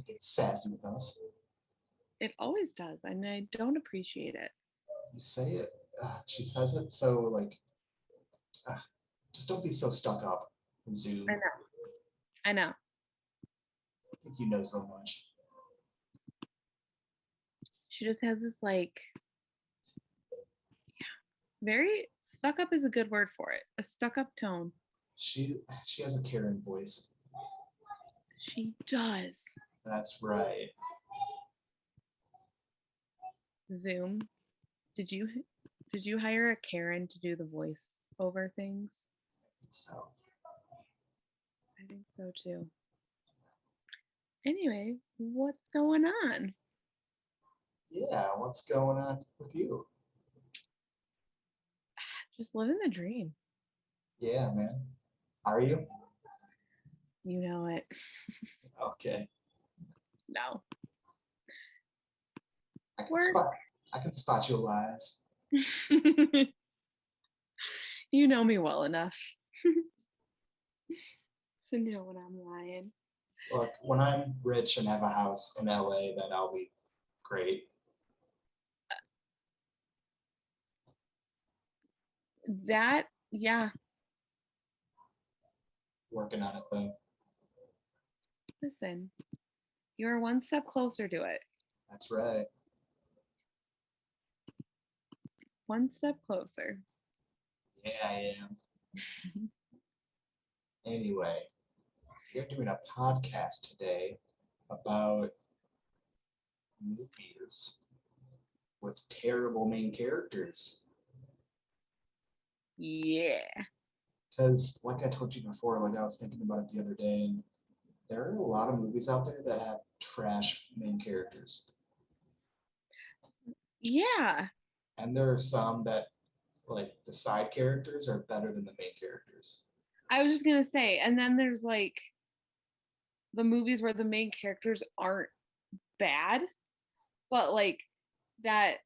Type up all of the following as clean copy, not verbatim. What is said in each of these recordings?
gets sassy with us. It always does, and I don't appreciate it. You say it. She says it so like, just don't be so stuck up. Zoom. I know. I know. I think you know so much. She just has this like, very stuck up is a good word for it. A stuck up tone. She has a Karen voice. She does. That's right. Zoom. Did you hire a Karen to do the voice over things? So I think so too. Anyway, what's going on? yeah, what's going on with you? Just living the dream. Yeah, man. Are you? You know it. Okay. No. I can Work. spot I can spot your lies. You know me well enough to know when I'm lying. Look, when I'm rich and have a house in LA, then I'll be great. That, yeah. Working on it though. Listen, you're one step closer to it. That's right. One step closer. Yeah, I am. Anyway, we're doing a podcast today about movies with terrible main characters. Yeah. Because, like I told you before, like I was thinking about it the other day, and there are a lot of movies out there that have trash main characters. Yeah. And there are some that, like, the side characters are better than the main characters. I was just going to say, and then there's like the movies where the main characters aren't bad, but like that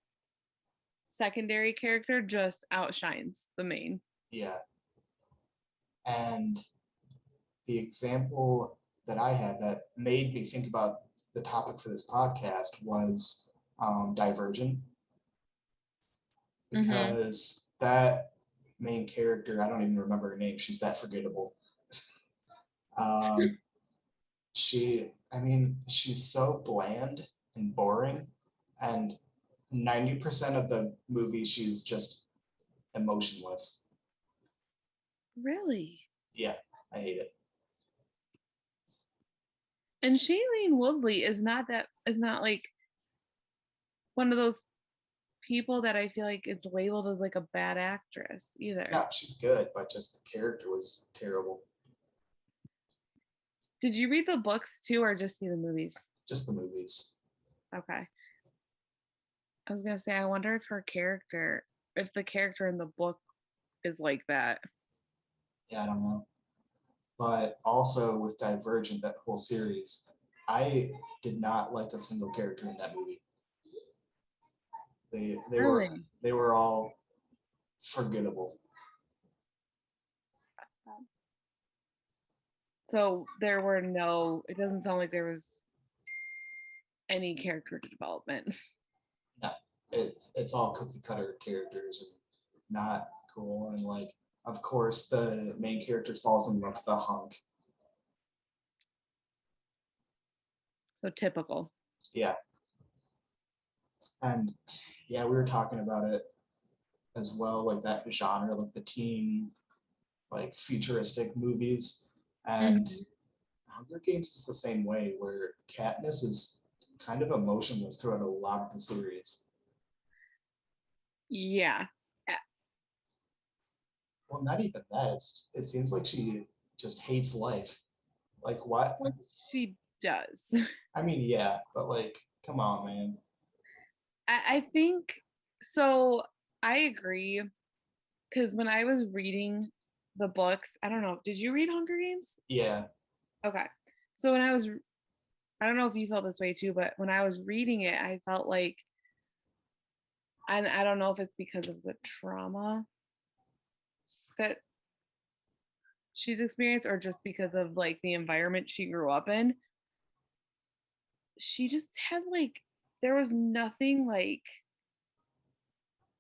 secondary character just outshines the main. Yeah. And the example that I had that made me think about the topic for this podcast was Divergent, Mm-hmm. because that main character, I don't even remember her name, she's that forgettable. Um, I mean, she's so bland and boring, and 90% of the movie, she's just emotionless. Really? Yeah, I hate it. And Shailene Woodley is not like one of those people that I feel like it's labeled as like a bad actress either. No, she's good, but just the character was terrible. Did you read the books too or just see the movies? Just the movies. Okay. I was gonna say I wonder if the character in the book is like that. Yeah, I don't know. But also with Divergent, that whole series, I did not like a single character in that movie. Really? They were all forgettable. So it doesn't sound like there was any character development. No, it's all cookie cutter characters and not cool. And like, of course, the main character falls in love with the hunk. So typical. Yeah, and yeah, we were talking about it as well, like that genre, like the teen, like futuristic movies, and Mhm. Hunger Games is the same way, where Katniss is kind of emotionless throughout a lot of the series. Yeah. Well, not even that. It seems like she just hates life. Like what? What she does. I mean, yeah, but like, come on, man. I think so. I agree because when I was reading the books, I don't know, did you read Hunger Games? Yeah, Okay. So I don't know if you felt this way too, but when I was reading it, I felt like, and I don't know if it's because of the trauma that she's experienced or just because of like the environment she grew up in. she just had like there was nothing like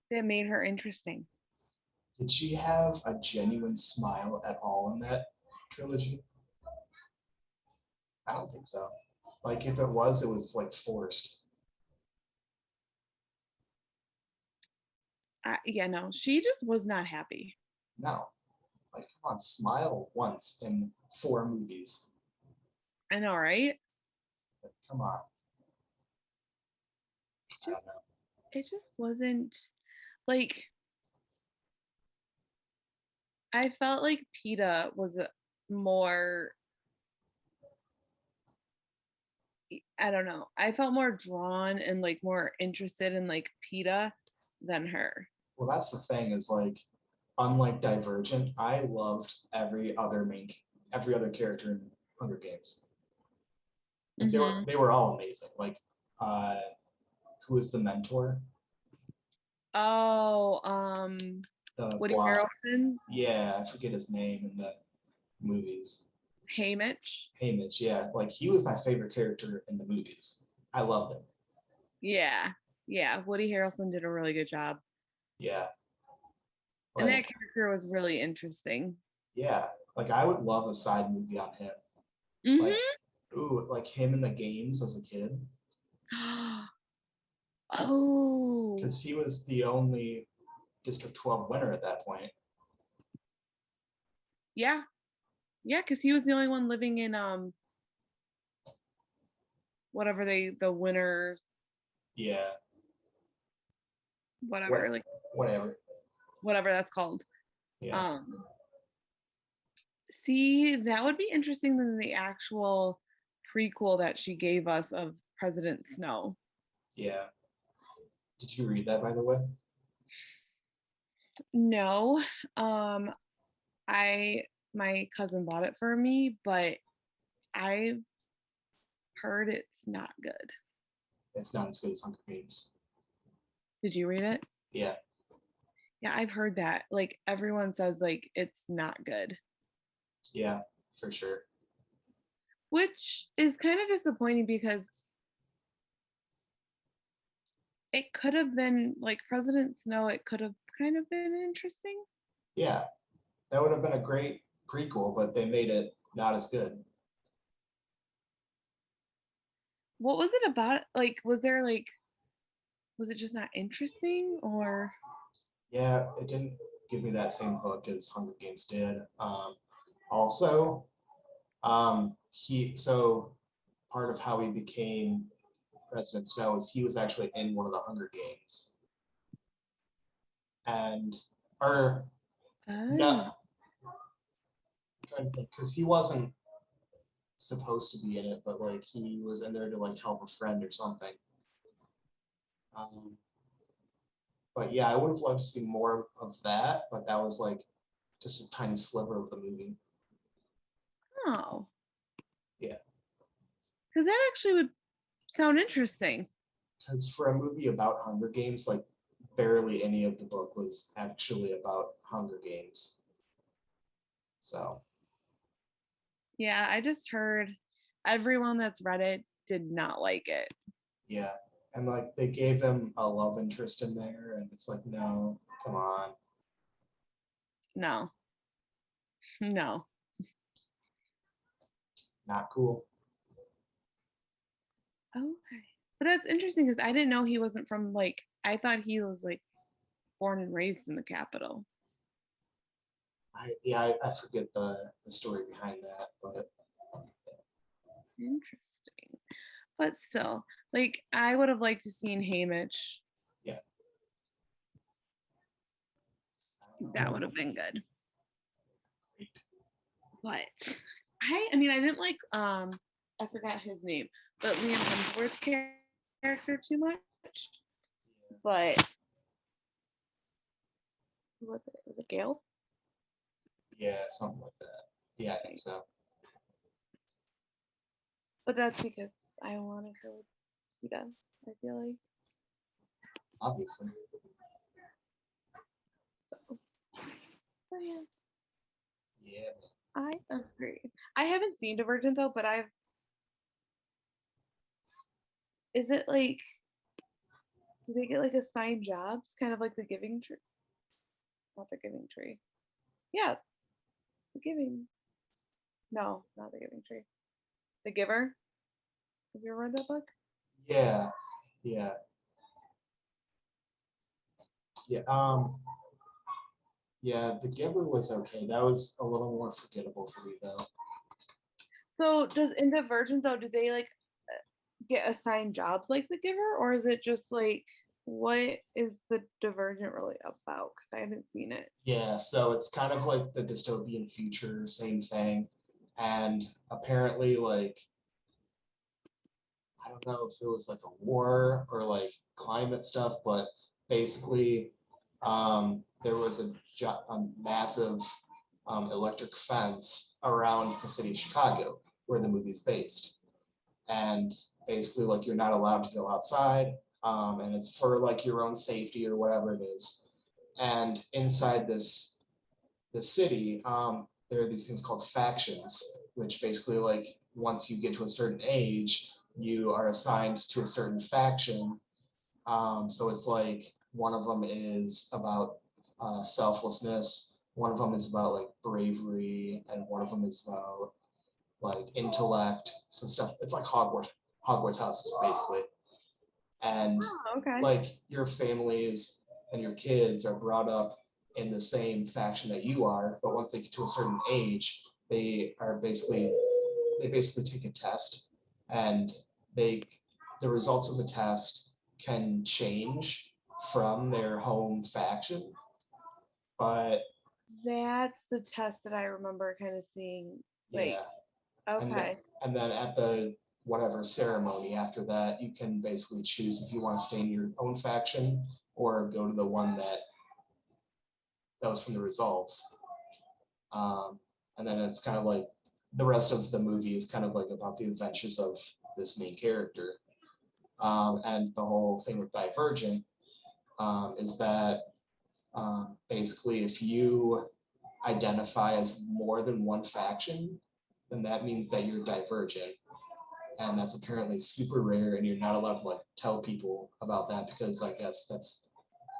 that made her interesting. Did she have a genuine smile at all in that trilogy? I don't think so. Like if it was like forced. Yeah, no, she just was not happy. No. Like come on, smile once in 4 movies. I know, right? Like, come on. It I just don't know. it just wasn't like I felt like PETA was more I don't know. I felt more drawn and like more interested in like PETA than her. Well, that's the thing is like, unlike Divergent, I loved every other character in Hunger Games. Like Mm-hmm. they were all amazing. Like, uh, who was the mentor? Oh, The Woody blonde. Harrelson, Yeah, I forget his name in the movies. Haymitch. Haymitch, yeah, like he was my favorite character in the movies. I loved him. Yeah. Yeah. Woody Harrelson did a really good job. Yeah, And that like character was really interesting. yeah, like I would love a side movie on him. Like, Mm-hmm. ooh, like him in the games as a kid, Oh, because he was the only District 12 winner at that point. yeah. Yeah, because he was the only one living in whatever the winner, Yeah, whatever, what, like whatever. whatever that's called. Yeah, Um, See, that would be interesting than the actual prequel that she gave us of President Snow. yeah. Did you read that by the way? No, um, I my cousin bought it for me, but I've heard it's not good. It's not as good as Hunger Games. Did you read it? Yeah, Yeah, I've heard that. Like everyone says like it's not good, yeah, for sure. which is kind of disappointing because it could have been like President Snow, it could have kind of been interesting. Yeah, that would have been a great prequel, but they made it not as good. What was it about? Like, was it just not interesting or Yeah, it didn't give me that same hook as Hunger Games did. Also, he so part of how he became President Snow is he was actually in one of the Hunger Games, and or oh, not I'm trying to think because he wasn't supposed to be in it, but like he was in there to like help a friend or something. Um, but yeah, I would have loved to see more of that, but that was like just a tiny sliver of the movie. oh, Yeah, because that actually would sound interesting. because for a movie about Hunger Games, like barely any of the book was actually about Hunger Games. So Yeah, I just heard everyone that's read it did not like it. yeah, and like they gave him a love interest in there, and it's like, no, come on, No, no. not cool. Okay. But that's interesting because I didn't know he wasn't from like, I thought he was like born and raised in the capital. I forget the story behind that, but Interesting. But still, like, I would have liked to seen Haymitch. yeah, That would have been good. great. But I mean, I didn't like, I forgot his name, but Liam Hemsworth character too much. But who was it? Was it Gail? Yeah, something like that. Yeah, I think Okay. so. But that's because I wanted her with he does, I feel like. Obviously, So but yeah, yeah. I agree. I haven't seen Divergent though, but I've is it like, do they get like assigned jobs, kind of like the Giving Tree? Not the Giving Tree. Yeah, the Giving. No, not the Giving Tree. The Giver. Have you ever read that book? Yeah, yeah, yeah. Yeah, The Giver was okay. That was a little more forgettable for me though. So does in Divergent though, do they like get assigned jobs like the Giver, or is it just like what is the Divergent really about? Because I haven't seen it. Yeah, so it's kind of like the dystopian future, same thing. And apparently, like, I don't know if it was like a war or like climate stuff, but basically, there was a massive electric fence around the city of Chicago where the movie's based. And basically, like, you're not allowed to go outside, and it's for like your own safety or whatever it is. And inside the city, there are these things called factions, which basically, like, once you get to a certain age, you are assigned to a certain faction. So it's like one of them is about selflessness, one of them is about like bravery, and one of them is about like intellect. So stuff. It's like Hogwarts houses basically, and Oh, okay. like your families and your kids are brought up in the same faction that you are, but once they get to a certain age, they basically take a test, and they the results of the test can change from their home faction, but That's the test that I remember kind of seeing. Like, yeah, and then okay. and then at the whatever ceremony after that, you can basically choose if you want to stay in your own faction or go to the one that was from the results. Um, and then it's kind of like the rest of the movie is kind of like about the adventures of this main character. And the whole thing with Divergent is that basically if you identify as more than one faction, then that means that you're divergent. And that's apparently super rare, and you're not allowed to like tell people about that because I guess that's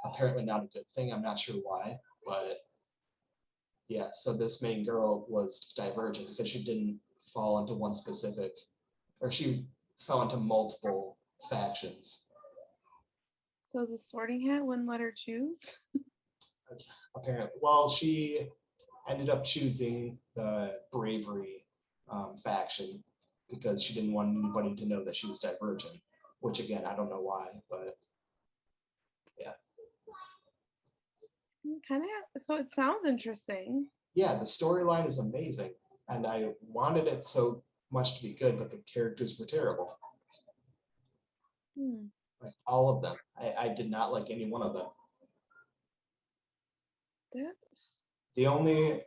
apparently not a good thing. I'm not sure why, but yeah. So this main girl was divergent because she didn't fall into one specific, or she fell into multiple factions. So the Sorting Hat wouldn't let her choose. Apparently, well, she ended up choosing the bravery faction because she didn't want anybody to know that she was divergent. Which again, I don't know why, but yeah. Kind of. So it sounds interesting. Yeah, the storyline is amazing, and I wanted it so much to be good, but the characters were terrible. Hmm. Like all of them. I did not like any one of them. That The only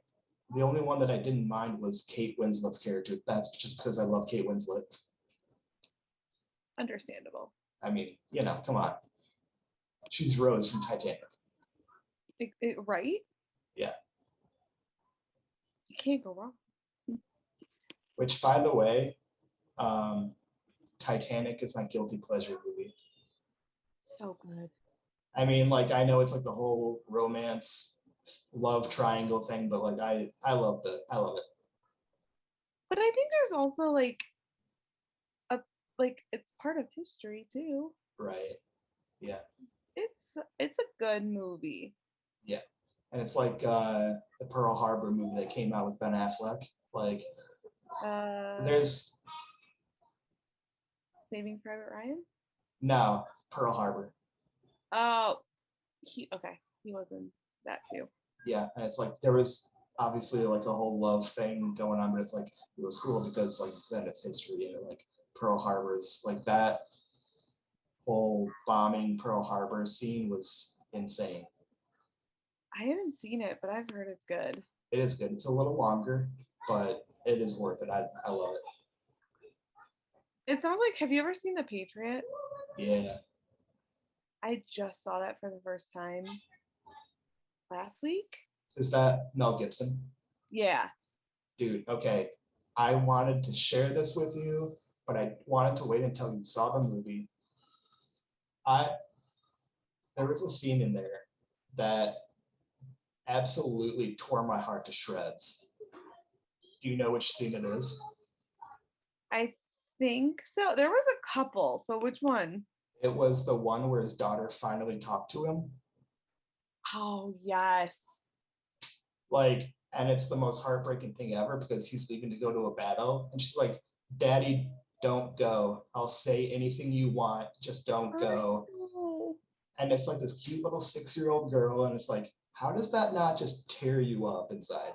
the only one that I didn't mind was Kate Winslet's character. That's just because I love Kate Winslet. understandable. I mean, come on. She's Rose from Titanic. Right? Yeah. You can't go wrong. Which, by the way, um, Titanic is my guilty pleasure movie. So good. I mean, like, I know it's like the whole romance love triangle thing, but like I love it. But I think there's also a like it's part of history too. Right. Yeah. It's a good movie. Yeah. And it's like the Pearl Harbor movie that came out with Ben Affleck. Like Uh, there's Saving Private Ryan. no Pearl Harbor. Oh, he okay. He was in that too. Yeah. And it's like there was obviously like a whole love thing going on, but it's like it was cool because like you said, it's history, and like Pearl Harbor's like that whole bombing Pearl Harbor scene was insane. I haven't seen it, but I've heard it's good. It is good. It's a little longer, but it is worth it. I love It sounds like, have you ever seen The Patriot? it. Yeah. I just saw that for the first time last week. Is that Mel Gibson? Yeah. Dude, okay. I wanted to share this with you, but I wanted to wait until you saw the movie I there was a scene in there that absolutely tore my heart to shreds. Do you know which scene it is? I think so. There was a couple. So which one? It was the one where his daughter finally talked to him. Oh, yes. Like, and it's the most heartbreaking thing ever because he's leaving to go to a battle. And she's like, Daddy, don't go. I'll say anything you want. Just don't go. Oh, And it's like this cute little 6-year-old girl. And it's like, how does that not just tear you up inside?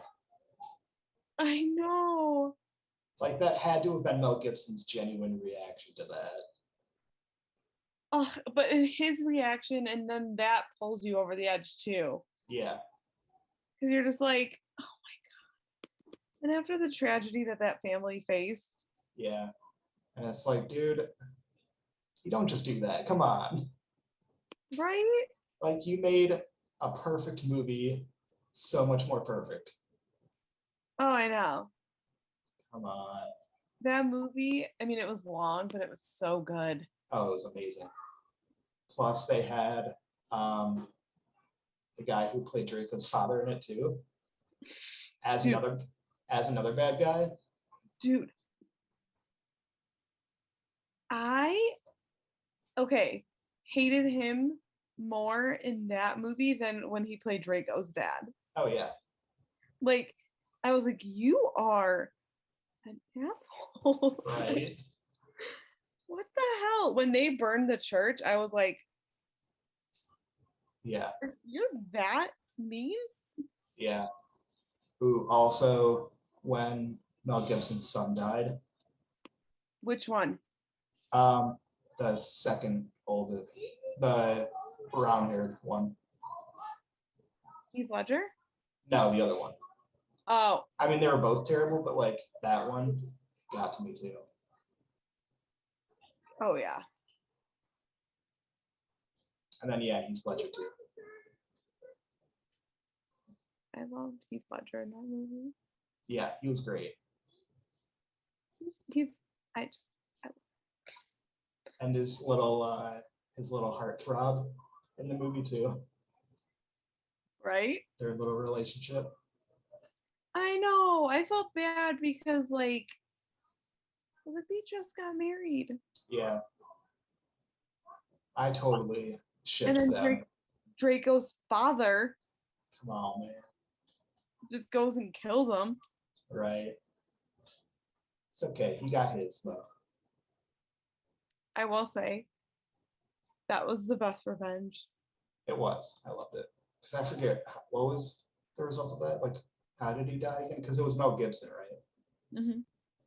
I know. Like, that had to have been Mel Gibson's genuine reaction to that. Oh, but in his reaction, and then that pulls you over the edge too. Yeah, Because you're just like, oh my God. And after the tragedy that that family faced, yeah. And it's like, dude, you don't just do that. Come on. right? Like, you made a perfect movie so much more perfect. Oh, I know. Come on. That movie, I mean, it was long, but it was so good. Oh, it was amazing. Plus, they had um, the guy who played Draco's father in it too, as Dude, another as another bad guy. dude, I, okay, hated him more in that movie than when he played Draco's dad. Oh yeah, Like, I was like, you are an asshole. Like, right. what the hell? When they burned the church, I was like, Yeah, you're that mean? yeah. Who also, when Mel Gibson's son died, Which one? um, the second oldest, the brown-haired one. Heath Ledger? No, the other one. Oh, I mean, they were both terrible, but like that one got to me too. oh yeah. And then yeah, Heath Ledger too. I loved Heath Ledger in that movie. Yeah, he was great. He's I just I, And his little heartthrob in the movie too. right? Their little relationship. I know. I felt bad because like I was like they just got married. Yeah, I totally And shipped then them. Draco's father Come on, man. just goes and kills him. Right. It's okay. He got his though. I will say that was the best revenge. It was. I loved it. Because I forget what was the result of that. Like, how did he die again? Because it was Mel Gibson, right? Hmm.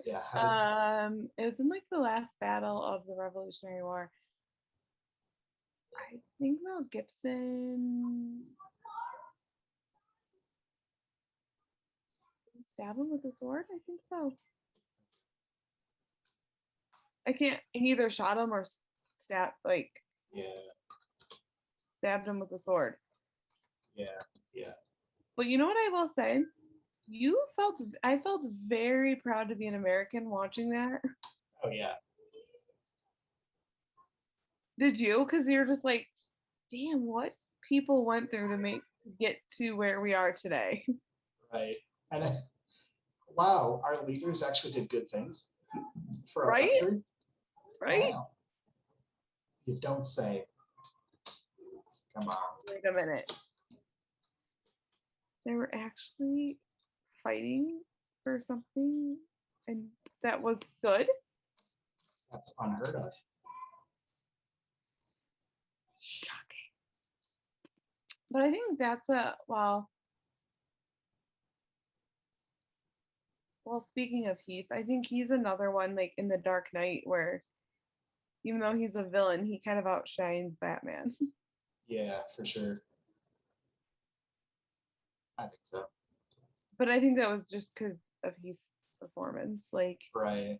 Yeah. How did? It was in like the last battle of the Revolutionary War. I think Mel Gibson stab him with a sword. I think so. I can't. He either shot him or Yeah. stabbed him with a sword. Yeah. Yeah. But you know what I will say? I felt very proud to be an American watching that. Oh yeah. Did you? Because you're just like, damn, what people went through to get to where we are today. Right. And wow, our leaders actually did good things for our Right? country. Right? Wow. You don't say. Come on. Wait a minute. They were actually fighting for something and that was good. That's unheard of. Shocking. But I think that's well, speaking of Heath, I think he's another one like in the Dark Knight where even though he's a villain, he kind of outshines Batman. Yeah, for sure. I think so. But I think that was just because of Heath's performance. Like, Right.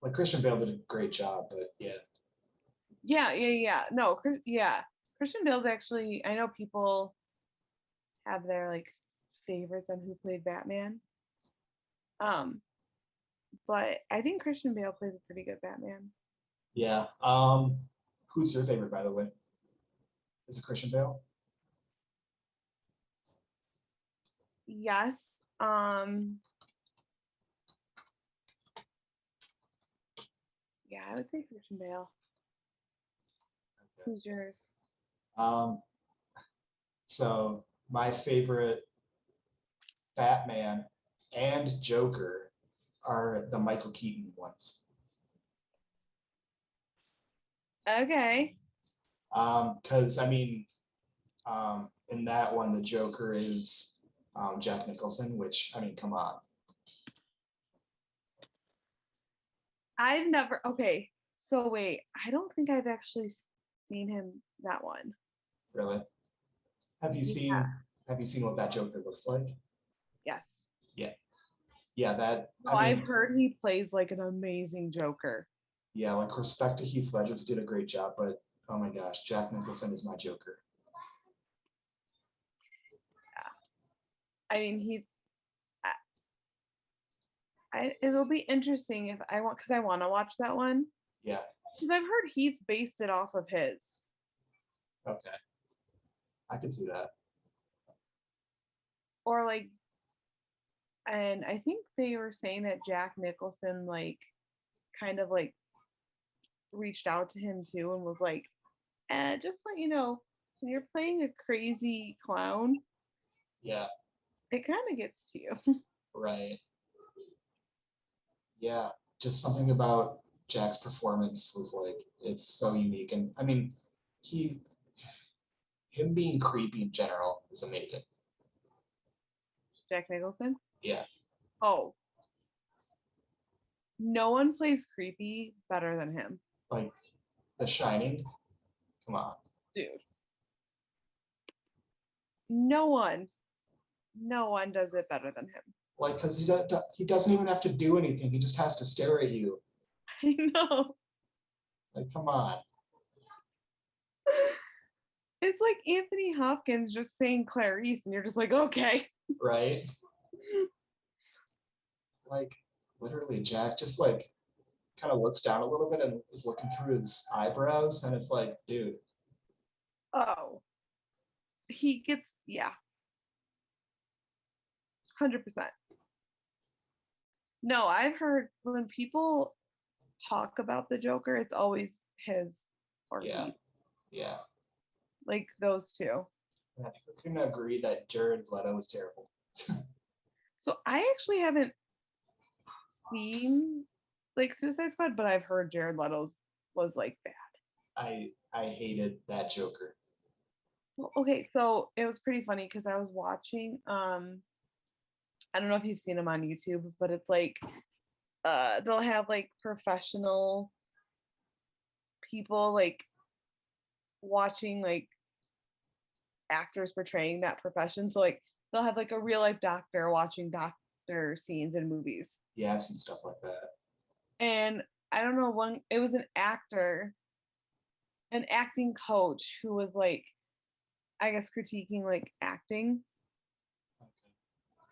Like Christian Bale did a great job, but yeah. yeah. No, yeah. Christian Bale's actually, I know people have their like favorites on who played Batman. Um, but I think Christian Bale plays a pretty good Batman. Yeah. Who's your favorite, by the way? Is it Christian Bale? Yes. Yeah, I would say Christian Bale. Okay. Who's yours? Um, so my favorite Batman and Joker are the Michael Keaton ones. Okay. Because I mean, in that one, the Joker is Jack Nicholson, which I mean, come on, I've never. Okay. So wait, I don't think I've actually seen him that one. really. Have you Yeah. seen Have you seen what that Joker looks like? Yes. Yeah, yeah. That No, I I've mean, heard he plays like an amazing Joker. yeah. Like respect to Heath Ledger, who did a great job, but oh my gosh, Jack Nicholson is my Joker. I mean, it'll be interesting if I want because I want to watch that one Yeah. because I've heard Heath based it off of his. Okay. I could see that. Or like, and I think they were saying that Jack Nicholson like kind of like reached out to him too and was like, just let you know, when you're playing a crazy clown, Yeah. it kind of gets to you. Right. Yeah. Just something about Jack's performance was like it's so unique, and I mean, he him being creepy in general is amazing. Jack Nicholson. Yeah. Oh, no one plays creepy better than him, Like The Shining. Come on. dude. No one, no one does it better than him. Like, because he doesn't even have to do anything. He just has to stare at you. I know. Like, come on. It's like Anthony Hopkins just saying Clarice, and you're just like, okay. Right? Like, literally, Jack just like kind of looks down a little bit and is looking through his eyebrows, and it's like, dude. Oh, he gets, yeah, 100%. No, I've heard when people talk about the Joker, it's always his or Yeah. Heath, Yeah. like those two. And I think we can agree that Jared Leto was terrible. So I actually haven't seen like Suicide Squad, but I've heard Jared Leto's was like bad. I hated that Joker. Well, okay, so it was pretty funny because I was watching I don't know if you've seen him on YouTube, but it's like they'll have like professional people like watching like actors portraying that profession. So like they'll have like a real life doctor watching doctor scenes in movies. Yeah, I've seen stuff like that. And I don't know, one it was an actor, an acting coach who was like I guess critiquing like acting Okay.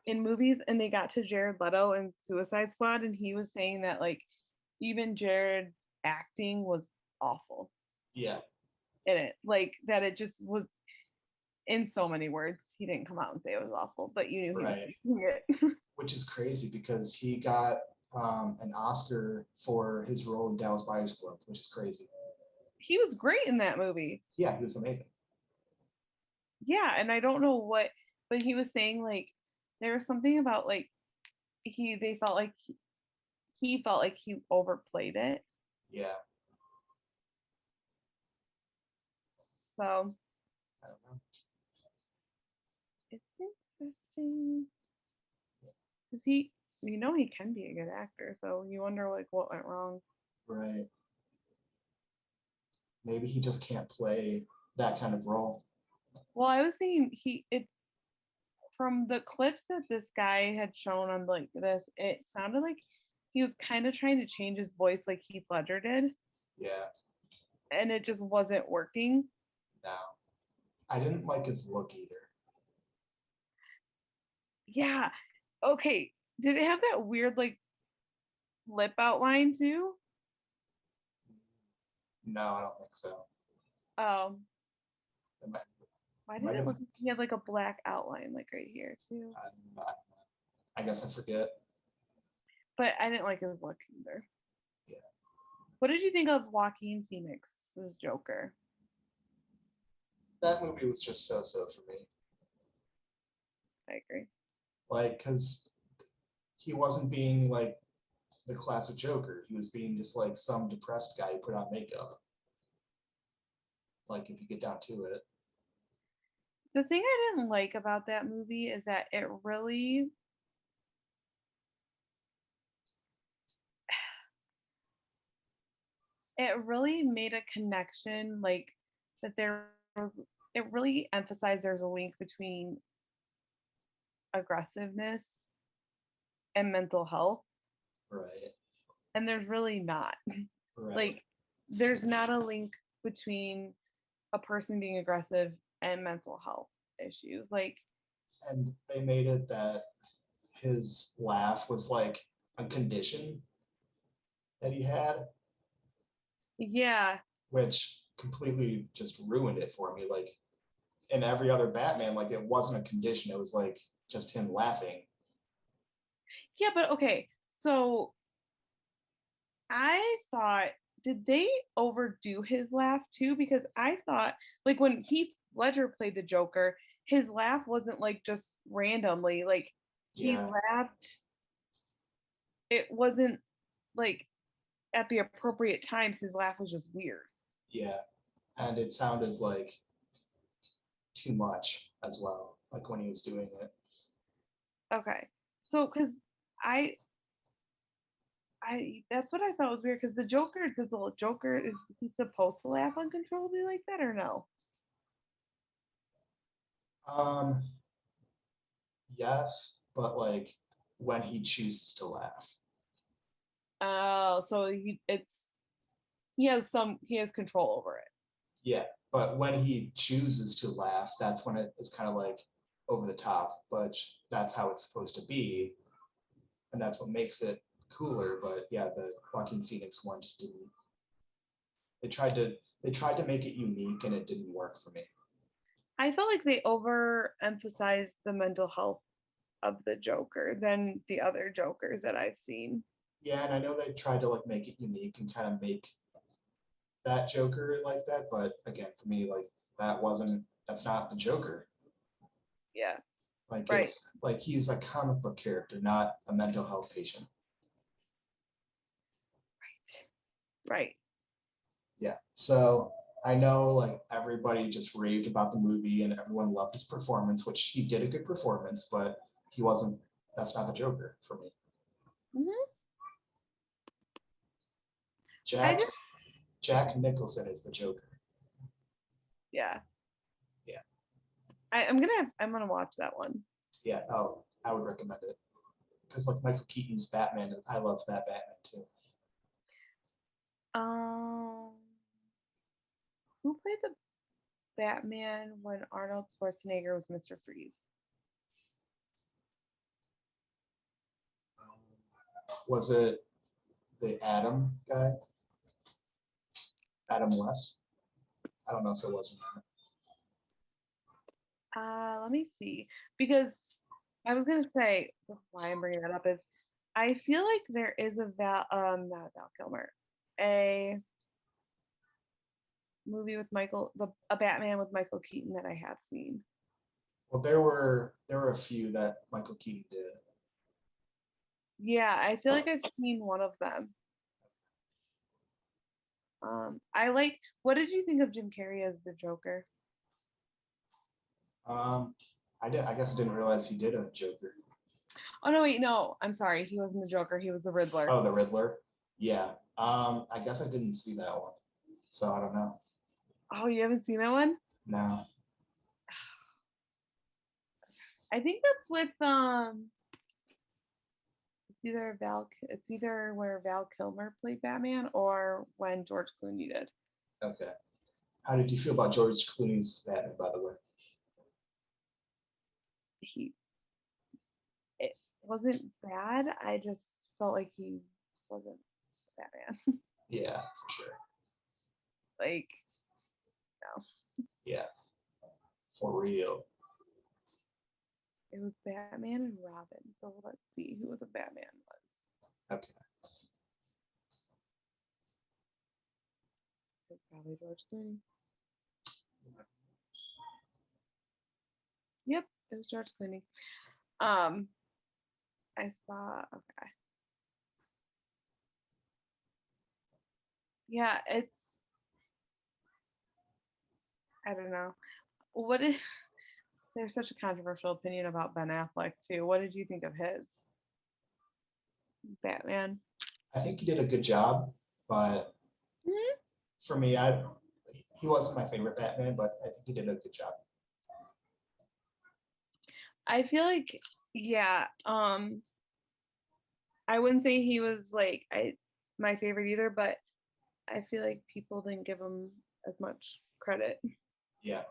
in movies, and they got to Jared Leto in Suicide Squad and he was saying that like even Jared's acting was awful Yeah. in it. Like that it just was in so many words. He didn't come out and say it was awful, but you knew he was Right. thinking it. Which is crazy because he got an Oscar for his role in Dallas Buyers Club, which is crazy. He was great in that movie. Yeah, he was amazing. Yeah, and I don't know what, but he was saying like there was something about like they felt like he felt like he overplayed it. Yeah. So I don't know. it's interesting because he, you know, he can be a good actor. So you wonder like what went wrong. Right. Maybe he just can't play that kind of role. Well, I was thinking it from the clips that this guy had shown on like this, it sounded like he was kind of trying to change his voice like Heath Ledger did, Yeah. and it just wasn't working. No. I didn't like his look either. Yeah. Okay. Did it have that weird like lip outline too? No, I don't think so. Oh, It might, why did might it have, look like he had like a black outline like right here too? I guess I forget. But I didn't like his look either. Yeah. What did you think of Joaquin Phoenix's Joker? That movie was just so for me. I agree. Like, because he wasn't being like the classic Joker. He was being just like some depressed guy who put on makeup. Like, if you get down to it. The thing I didn't like about that movie is that it really made a connection, like that there was it really emphasized there's a link between aggressiveness and mental health, Right. and there's really not. Right. Like there's not a link between a person being aggressive and mental health issues. Like And they made it that his laugh was like a condition that he had, yeah, which completely just ruined it for me. Like in every other Batman, like it wasn't a condition. It was like just him laughing. yeah, but okay, so I thought, did they overdo his laugh too? Because I thought, like, when Heath Ledger played the Joker, his laugh wasn't like just randomly. Like, he Yeah, laughed, it wasn't like at the appropriate times, his laugh was just weird. yeah. And it sounded like too much as well, like when he was doing it. Okay. So, because I, that's what I thought was weird. Because the Joker, is he supposed to laugh uncontrollably like that or no? Um, yes, but like when he chooses to laugh. Oh, so he has control over it. Yeah, but when he chooses to laugh, that's when it is kind of like over the top, but that's how it's supposed to be, and that's what makes it cooler. But yeah, the Joaquin Phoenix one just didn't. They tried to they tried to make it unique, and it didn't work for me. I felt like they overemphasized the mental health of the Joker than the other Jokers that I've seen. Yeah, and I know they tried to like make it unique and kind of make that Joker like that, but again, for me, like that's not the Joker. Yeah, Like right, it's like he's a comic book character, not a mental health patient. right. Yeah. So I know like everybody just raved about the movie and everyone loved his performance, which he did a good performance, but he wasn't, that's not the Joker for me. Hmm. I Jack just, Jack Nicholson is the Joker. yeah, Yeah. I'm gonna watch that one. Yeah. Oh, I would recommend it. Because like Michael Keaton's Batman, I love that Batman too. Um, who played the Batman when Arnold Schwarzenegger was Mr. Freeze? Was it the Adam guy? Adam West? I don't know if it was or not. Let me see, because I was gonna say why I'm bringing that up is I feel like there is not Val Kilmer, a movie with a Batman with Michael Keaton that I have seen. Well, there were a few that Michael Keaton did. Yeah, I feel like I've seen one of them. I like. What did you think of Jim Carrey as the Joker? Um, I guess I didn't realize he did a Joker. Oh no, wait, no, I'm sorry. He wasn't the Joker. He was the Riddler. Oh, the Riddler. Yeah. I guess I didn't see that one, so I don't know. Oh, you haven't seen that one? No. I think that's with It's either where Val Kilmer played Batman or when George Clooney did. Okay. How did you feel about George Clooney's Batman, by the way? He It wasn't bad. I just felt like he wasn't Batman. Yeah, for sure. Like now. Yeah, for real. It was Batman and Robin. So let's see who the Batman was. Okay. It was probably George Clooney. Yep, it was George Clooney. I saw. Okay. Yeah, it's. I don't know. What is? There's such a controversial opinion about Ben Affleck too. What did you think of his Batman? I think he did a good job, but Mhm. for me, he wasn't my favorite Batman, but I think he did a good job. I feel like, yeah, I wouldn't say he was like my favorite either, but I feel like people didn't give him as much credit. Yeah.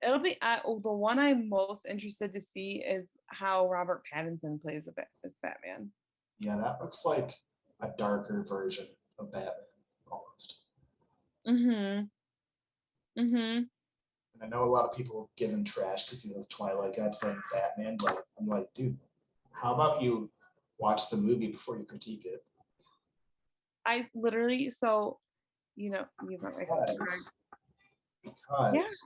It'll be the one I'm most interested to see is how Robert Pattinson plays as Batman. Yeah, that looks like a darker version of Batman almost. Mhm. Mhm. And I know a lot of people give him trash because he's this Twilight guy playing Batman, but I'm like, dude, how about you watch the movie before you critique it? I literally you met my cousin Greg. Yeah. Because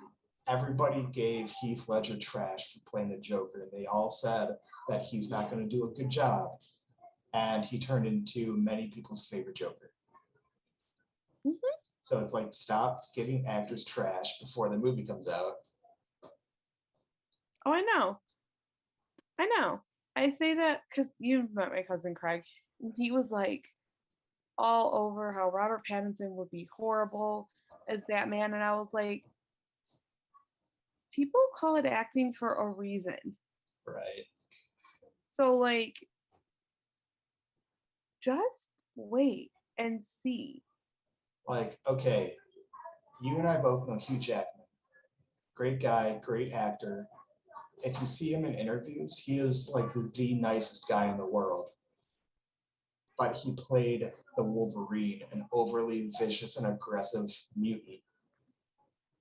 everybody gave Heath Ledger trash for playing the Joker. They all said that he's not going to do a good job. And he turned into many people's favorite Joker. Mhm. So it's like, stop giving actors trash before the movie comes out. Oh, I know. I know. I say that because you met my cousin Craig. He was like all over how Robert Pattinson would be horrible as Batman. And I was like, people call it acting for a reason. Right. So, like, just wait and see. Like, okay, you and I both know Hugh Jackman. Great guy, great actor. If you see him in interviews, he is like the nicest guy in the world. But he played the Wolverine, an overly vicious and aggressive mutant.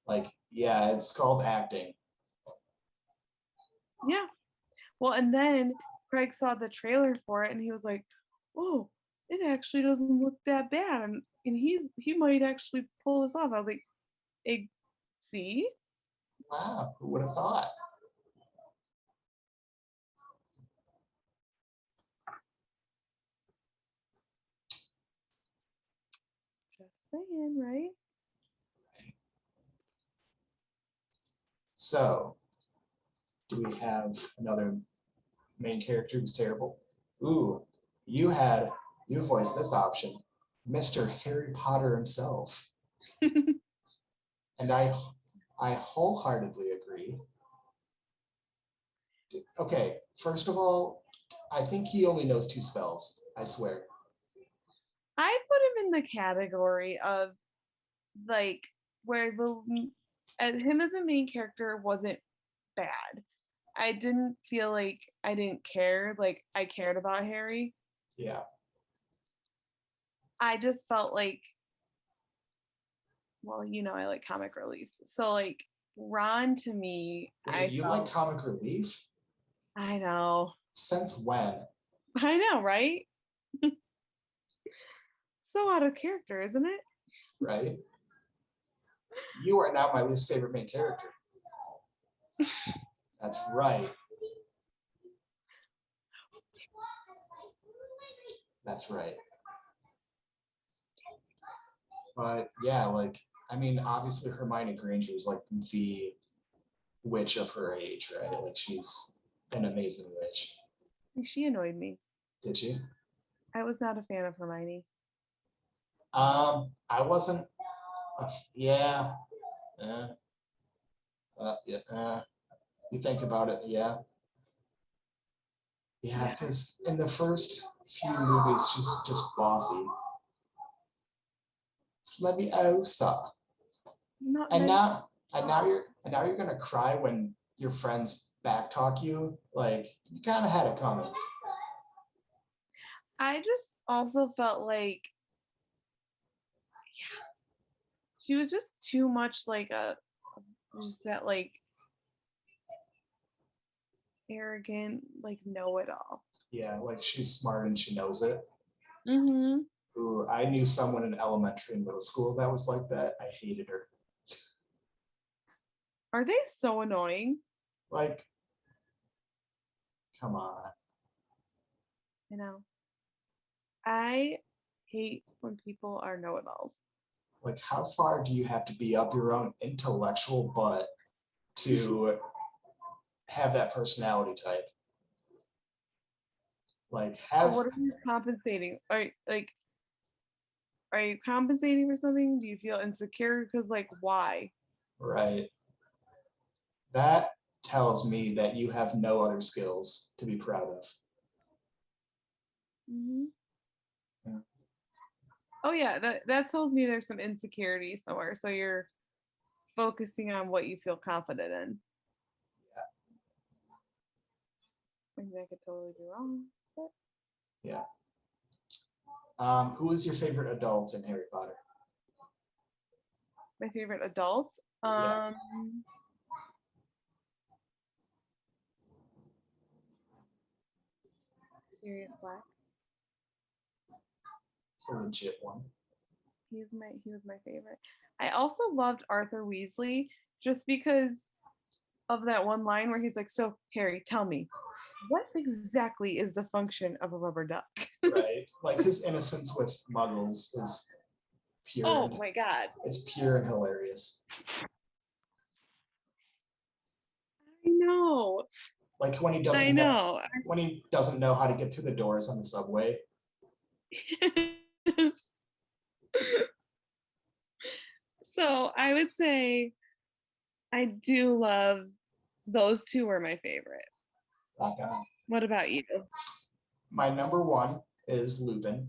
Like, yeah, it's called acting. Yeah. Well, and then Craig saw the trailer for it and he was like, oh, it actually doesn't look that bad. And he might actually pull this off. I was like, see? Wow, who would have thought? Just saying, right? So, do we have another main character who's terrible? Ooh, you voiced this option, Mr. Harry Potter himself. And I wholeheartedly agree. Okay, first of all, I think he only knows 2 spells. I swear. I put him in the category of like where him as a main character wasn't bad. I didn't feel like I didn't care, like I cared about Harry. Yeah. I just felt like, well, I like comic reliefs. So like Ron to me, Wait, you like comic relief? I know. Since when? I know, right? So out of character, isn't it? Right? You are now my least favorite main character. That's right. That's right. But yeah, like, I mean, obviously Hermione Granger is like the witch of her age, right? Like, she's an amazing witch. See, she annoyed me. Did she? I was not a fan of Hermione. I wasn't. Yeah. Uh, yeah. You think about it, yeah. Yeah, Yeah. because in the first few movies, she's just bossy. It's Leviosa. Not And Levy. now you're gonna cry when your friends backtalk you. Like, you kind of had it coming. I just also felt like she was just too much like just that like arrogant, like know-it-all. Yeah, like she's smart and she knows it. Mm-hmm. Ooh, I knew someone in elementary and middle school that was like that. I hated her. Are they so annoying? Like, come on. You know, I hate when people are know-it-alls. Like, how far do you have to be up your own intellectual butt to have that personality type? Like, But have what are you compensating? Are you compensating for something? Do you feel insecure? Because like why? right. That tells me that you have no other skills to be proud of. Mm-hmm. Yeah. Oh yeah, that tells me there's some insecurity somewhere. So you're focusing on what you feel confident in. I mean, I could totally be wrong, but Yeah. Who is your favorite adult in Harry Potter? my favorite adult, Yeah, Sirius Black. it's a legit one. He was my favorite. I also loved Arthur Weasley just because of that one line where he's like, "So Harry, tell me, what exactly is the function of a rubber duck?" Right? Like his innocence with muggles is pure Oh and my god. it's pure and hilarious. I know. Like I know. when he doesn't know how to get to the doors on the subway. So I would say I do love those two were my favorite. Rock on. What about you? My number one is Lupin.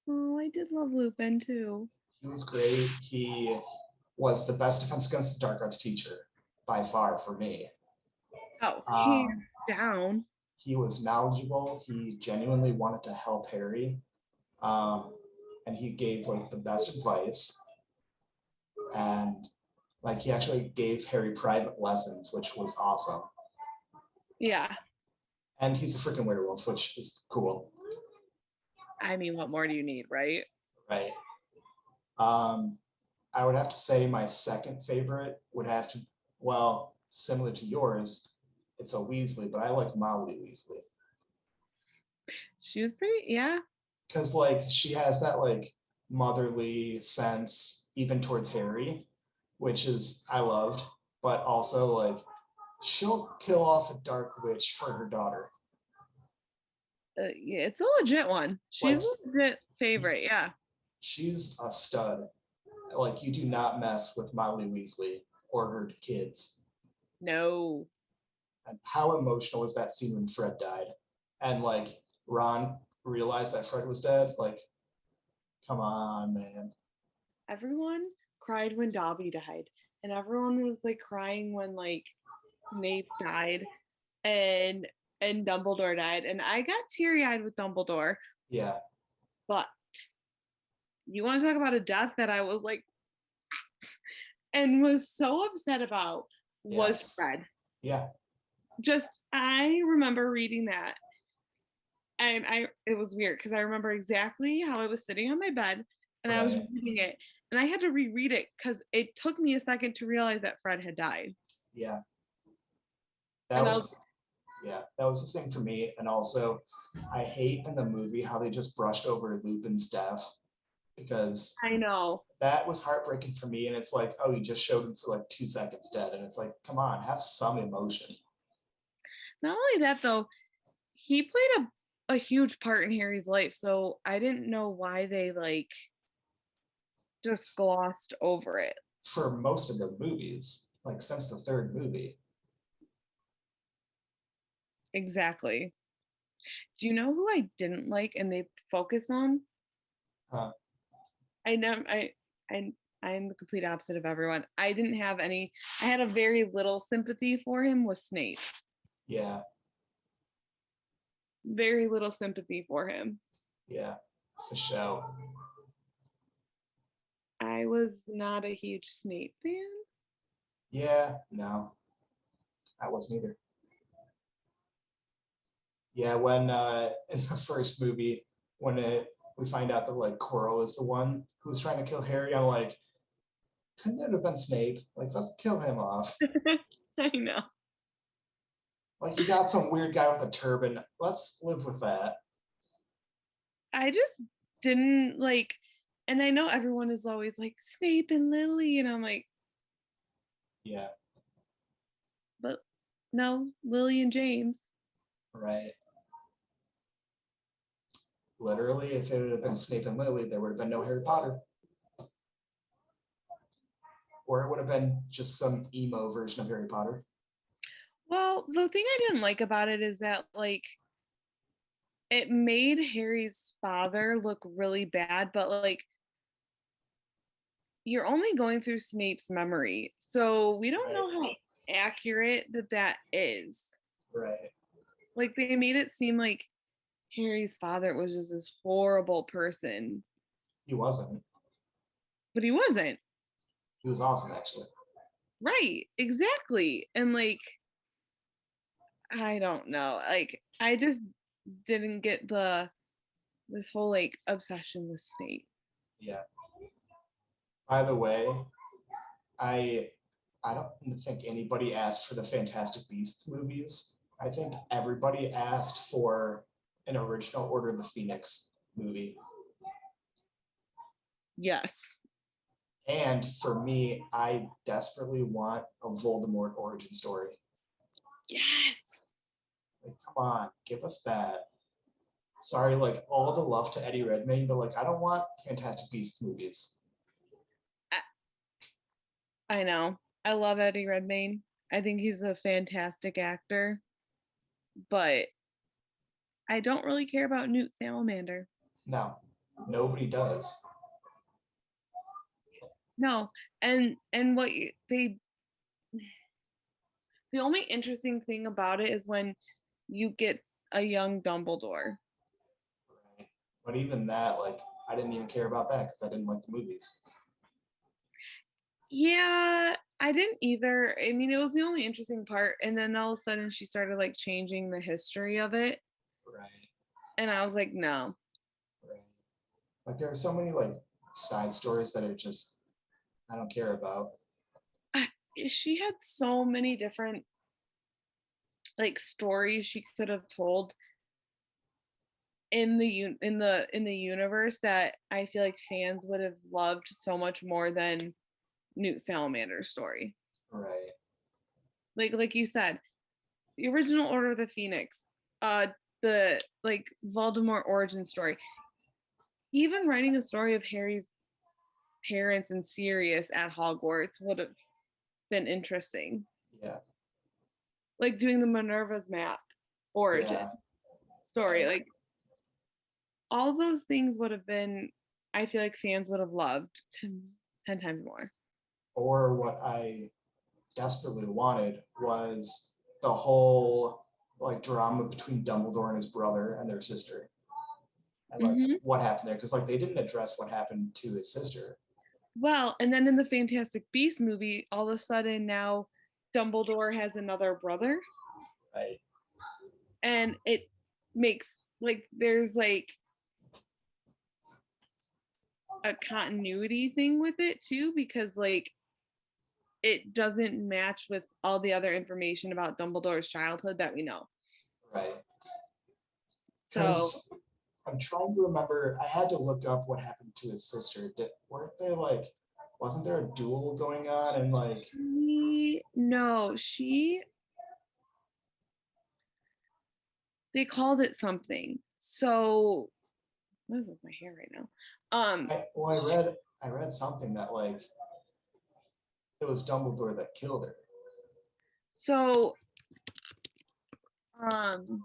Oh, I did love Lupin too. He was great. He was the best defense against the dark arts teacher by far for me. Oh, hands Um, down. he was knowledgeable. He genuinely wanted to help Harry, um, and he gave like the best advice. And like he actually gave Harry private lessons, which was awesome. Yeah. And he's a freaking werewolf, which is cool, I mean, what more do you need, right? right? Um, I would have to say my second favorite would have to, well, similar to yours, it's a Weasley, but I like Molly Weasley She was pretty, yeah. because like she has that like motherly sense even towards Harry, which is I loved, but also like she'll kill off a dark witch for her daughter. Yeah, it's a legit one. She's Like a legit favorite, yeah. she's a stud. Like you do not mess with Molly Weasley or her kids. No. And how emotional was that scene when Fred died? And like Ron realized that Fred was dead. Like, come on, man. Everyone cried when Dobby died, and everyone was like crying when like Snape died and Dumbledore died. And I got teary-eyed with Dumbledore, Yeah, but you want to talk about a death that I was like and was so upset about yeah, was Fred. yeah, Just I remember reading that and I it was weird because I remember exactly how I was sitting on my bed and I was right. reading it and I had to reread it because it took me a second to realize that Fred had died. Yeah, that And I was was that was the same for me. And also, I hate in the movie how they just brushed over Lupin's death because I know. that was heartbreaking for me. And it's like, oh, you just showed him for like 2 seconds dead, and it's like, come on, have some emotion. Not only that though, he played a huge part in Harry's life, so I didn't know why they like just glossed over it. For most of the movies, like since the third movie. Exactly. Do you know who I didn't like and they focus on? Huh. I know I I'm the complete opposite of everyone. I didn't have any I had a very little sympathy for him was Snape. Yeah, Very little sympathy for him. yeah, for sure. I was not a huge Snape fan. Yeah, no, I wasn't either. Yeah, when in the first movie, when we find out that like Quirrell is the one who's trying to kill Harry, I'm like, couldn't it have been Snape? Like, let's kill him off. I know. Like, you got some weird guy with a turban. Let's live with that. I just didn't like, and I know everyone is always like Snape and Lily, and I'm like, Yeah, but no, Lily and James. right. Literally, if it would have been Snape and Lily, there would have been no Harry Potter. Or it would have been just some emo version of Harry Potter. Well, the thing I didn't like about it is that like it made Harry's father look really bad, but like you're only going through Snape's memory. So we don't know how accurate that is. Right. Like they made it seem like Harry's father was just this horrible person, He wasn't. but he wasn't. He was awesome, actually. Right, exactly. And like I don't know. Like I just didn't get this whole like obsession with Snape. Yeah. By the way, I I don't think anybody asked for the Fantastic Beasts movies. I think everybody asked for an original Order of the Phoenix movie. Yes. And for me, I desperately want a Voldemort origin story. Yes. Like, come on, give us that. Sorry, like all the love to Eddie Redmayne, but like I don't want Fantastic Beasts movies. I know. I love Eddie Redmayne. I think he's a fantastic actor, but I don't really care about Newt Salamander. No, nobody does. No. And what they the only interesting thing about it is when you get a young Dumbledore. Right? But even that, like, I didn't even care about that because I didn't like the movies. Yeah, I didn't either. I mean, it was the only interesting part. And then all of a sudden she started like changing the history of it. Right, And I was like, no. right. Like there are so many like side stories that are just I don't care about. She had so many different like stories she could have told in the universe that I feel like fans would have loved so much more than Newt Salamander's story. Right. Like you said, the original Order of the Phoenix, uh the like Voldemort origin story, even writing a story of Harry's parents and Sirius at Hogwarts would have been interesting. Yeah. Like doing the Minerva's map origin Yeah. story, Right. like all those things would have been, I feel like fans would have loved 10 times more. Or what I desperately wanted was the whole like drama between Dumbledore and his brother and their sister. And like Mm-hmm. what happened there? Because like they didn't address what happened to his sister. Well, and then in the Fantastic Beast movie, all of a sudden now Dumbledore has another brother, Right. and it makes like there's like a continuity thing with it too, because like it doesn't match with all the other information about Dumbledore's childhood that we know. Right. So Because I'm trying to remember. I had to look up what happened to his sister. Weren't they like? Wasn't there a duel going on? And like, no, they called it something. So what is with my hair right now? I read something that like it was Dumbledore that killed her. So um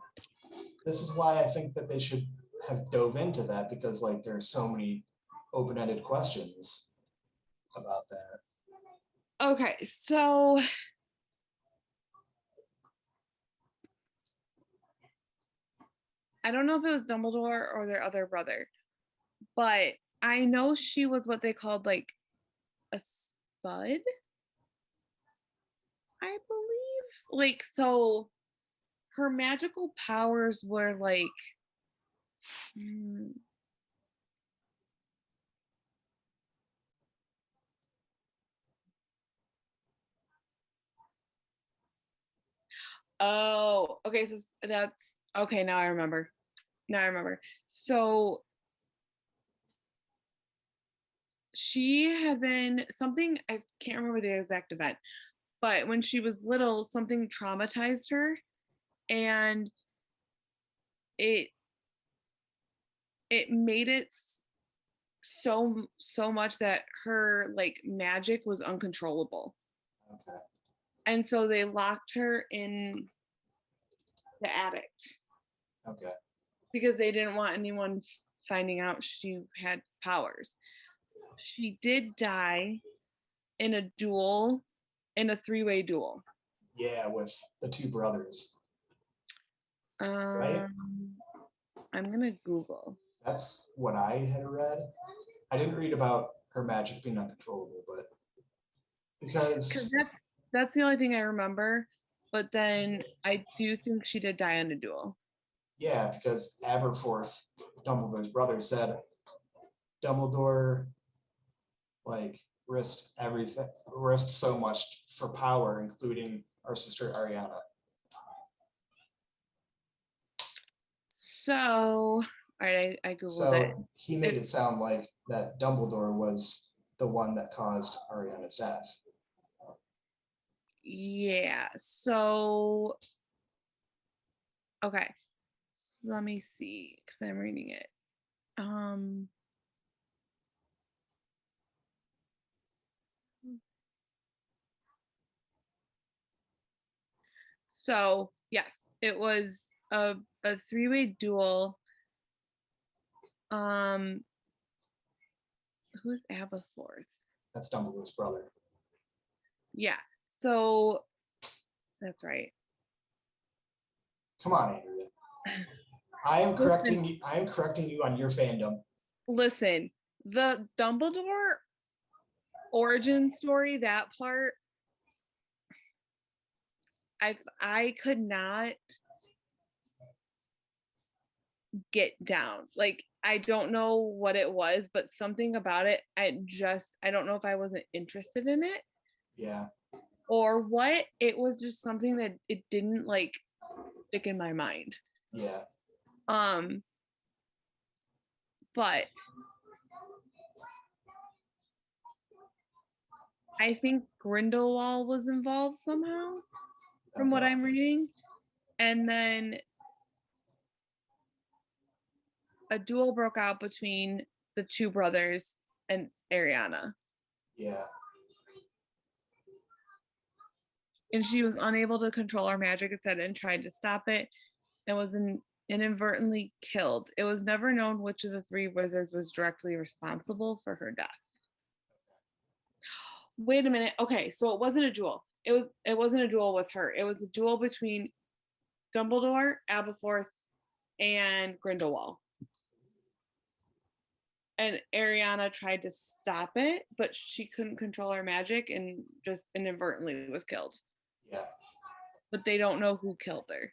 This is why I think that they should have dove into that because like there are so many open-ended questions about that. okay, so I don't know if it was Dumbledore or their other brother, but I know she was what they called like a spud, I believe. Like, so her magical powers were like, mm, oh, okay, so that's okay. Now I remember. Now I remember. So she had been something, I can't remember the exact event, but when she was little, something traumatized her, and it it made it so much that her like magic was uncontrollable. Okay. And so they locked her in the attic Okay. because they didn't want anyone finding out she had powers. She did die in a duel, in a three-way duel. Yeah, with the two brothers, right? I'm gonna Google. That's what I had read. I didn't read about her magic being uncontrollable, but Because because that's the only thing I remember. But then I do think she did die in a duel. yeah, because Aberforth, Dumbledore's brother, said Dumbledore like risked so much for power, including our sister Ariana. So, all right, I Googled it. So he made it sound like that Dumbledore was the one that caused Ariana's death. Yeah. So, okay. So let me see because I'm reading it. Um, so yes, it was a three-way duel. Um, who's Aberforth? That's Dumbledore's brother. Yeah. So that's right. Come on, Andrea. I am Listen, correcting you. I am correcting you on your fandom. listen. The Dumbledore origin story, that part, I could not get down. Like I don't know what it was, but something about it, I don't know if I wasn't interested in it Yeah, or what. It was just something that it didn't like stick in my mind. yeah, Um, but I think Grindelwald was involved somehow from what okay, I'm reading. And then a duel broke out between the two brothers and Ariana. yeah, And she was unable to control her magic instead and tried to stop it and was inadvertently killed. It was never known which of the three wizards was directly responsible for her death. Wait a minute. Okay, so it wasn't a duel. It wasn't a duel with her. It was a duel between Dumbledore, Aberforth, and Grindelwald. And Ariana tried to stop it, but she couldn't control her magic and just inadvertently was killed. yeah. But they don't know who killed her.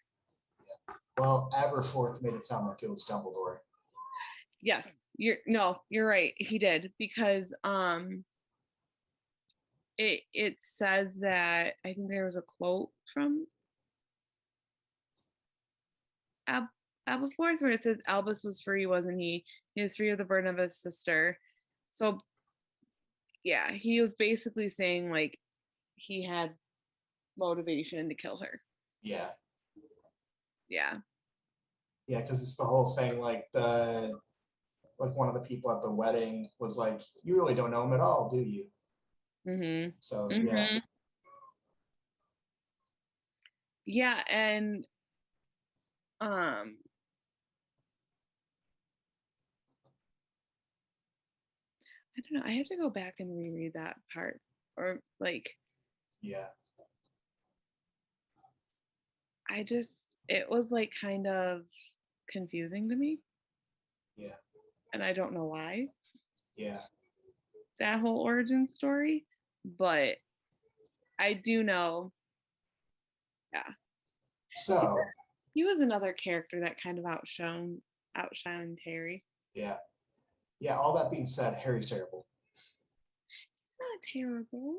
Well, Aberforth made it sound like it was Dumbledore. Yes, you're right. He did because it says that I think there was a quote from Ab- Aberforth where it says Albus was free, wasn't he? He was free of the burden of his sister. So yeah, he was basically saying like he had motivation to kill her. Yeah, Yeah. yeah, because it's the whole thing. Like one of the people at the wedding was like, "You really don't know him at all, do you?" Mhm. So yeah, Mhm. Yeah, and um I don't know. I have to go back and reread that part or like yeah, I just it was like kind of confusing to me yeah, and I don't know why. yeah. that whole origin story, but I do know, yeah. So, He was another character that kind of outshined Harry. yeah. Yeah, all that being said, Harry's terrible. He's not terrible.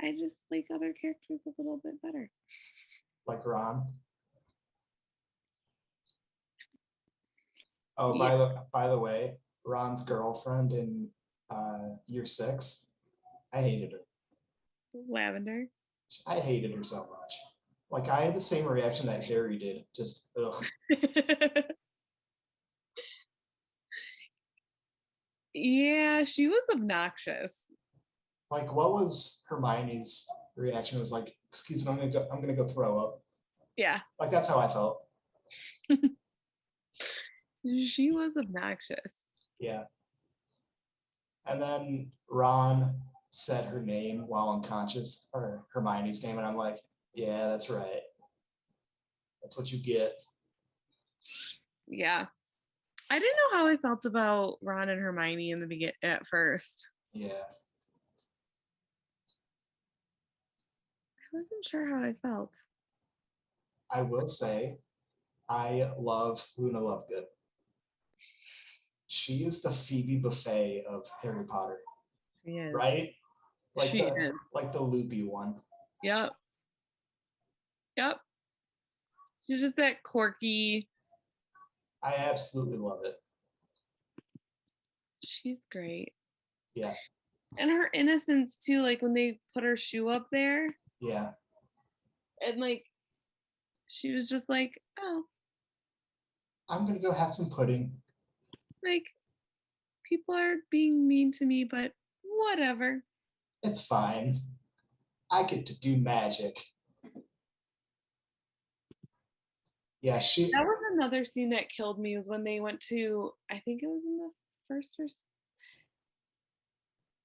I just like other characters a little bit better. Like Ron. Oh, Yeah, by the way, Ron's girlfriend in year 6, I hated her. Lavender. I hated her so much. Like I had the same reaction that Harry did. Just ugh. Yeah, she was obnoxious. Like what was Hermione's reaction? It was like, excuse me, I'm gonna go throw up. Yeah, Like that's how I felt. she was obnoxious. Yeah. And then Ron said her name while unconscious, or Hermione's name, and I'm like, yeah, that's right. That's what you get. Yeah. I didn't know how I felt about Ron and Hermione in the at first. Yeah. I wasn't sure how I felt. I will say, I love Luna Lovegood. She is the Phoebe Buffay of Harry Potter, She is. right? She is. Like the loopy one. Yep. Yep. She's just that quirky. I absolutely love it. She's great. Yeah. And her innocence too, like when they put her shoe up there Yeah. and like she was just like, oh, I'm gonna go have some pudding. like people are being mean to me, but whatever. It's fine. I get to do magic. Yeah, she. That was another scene that killed me was when they went to, I think it was in the first or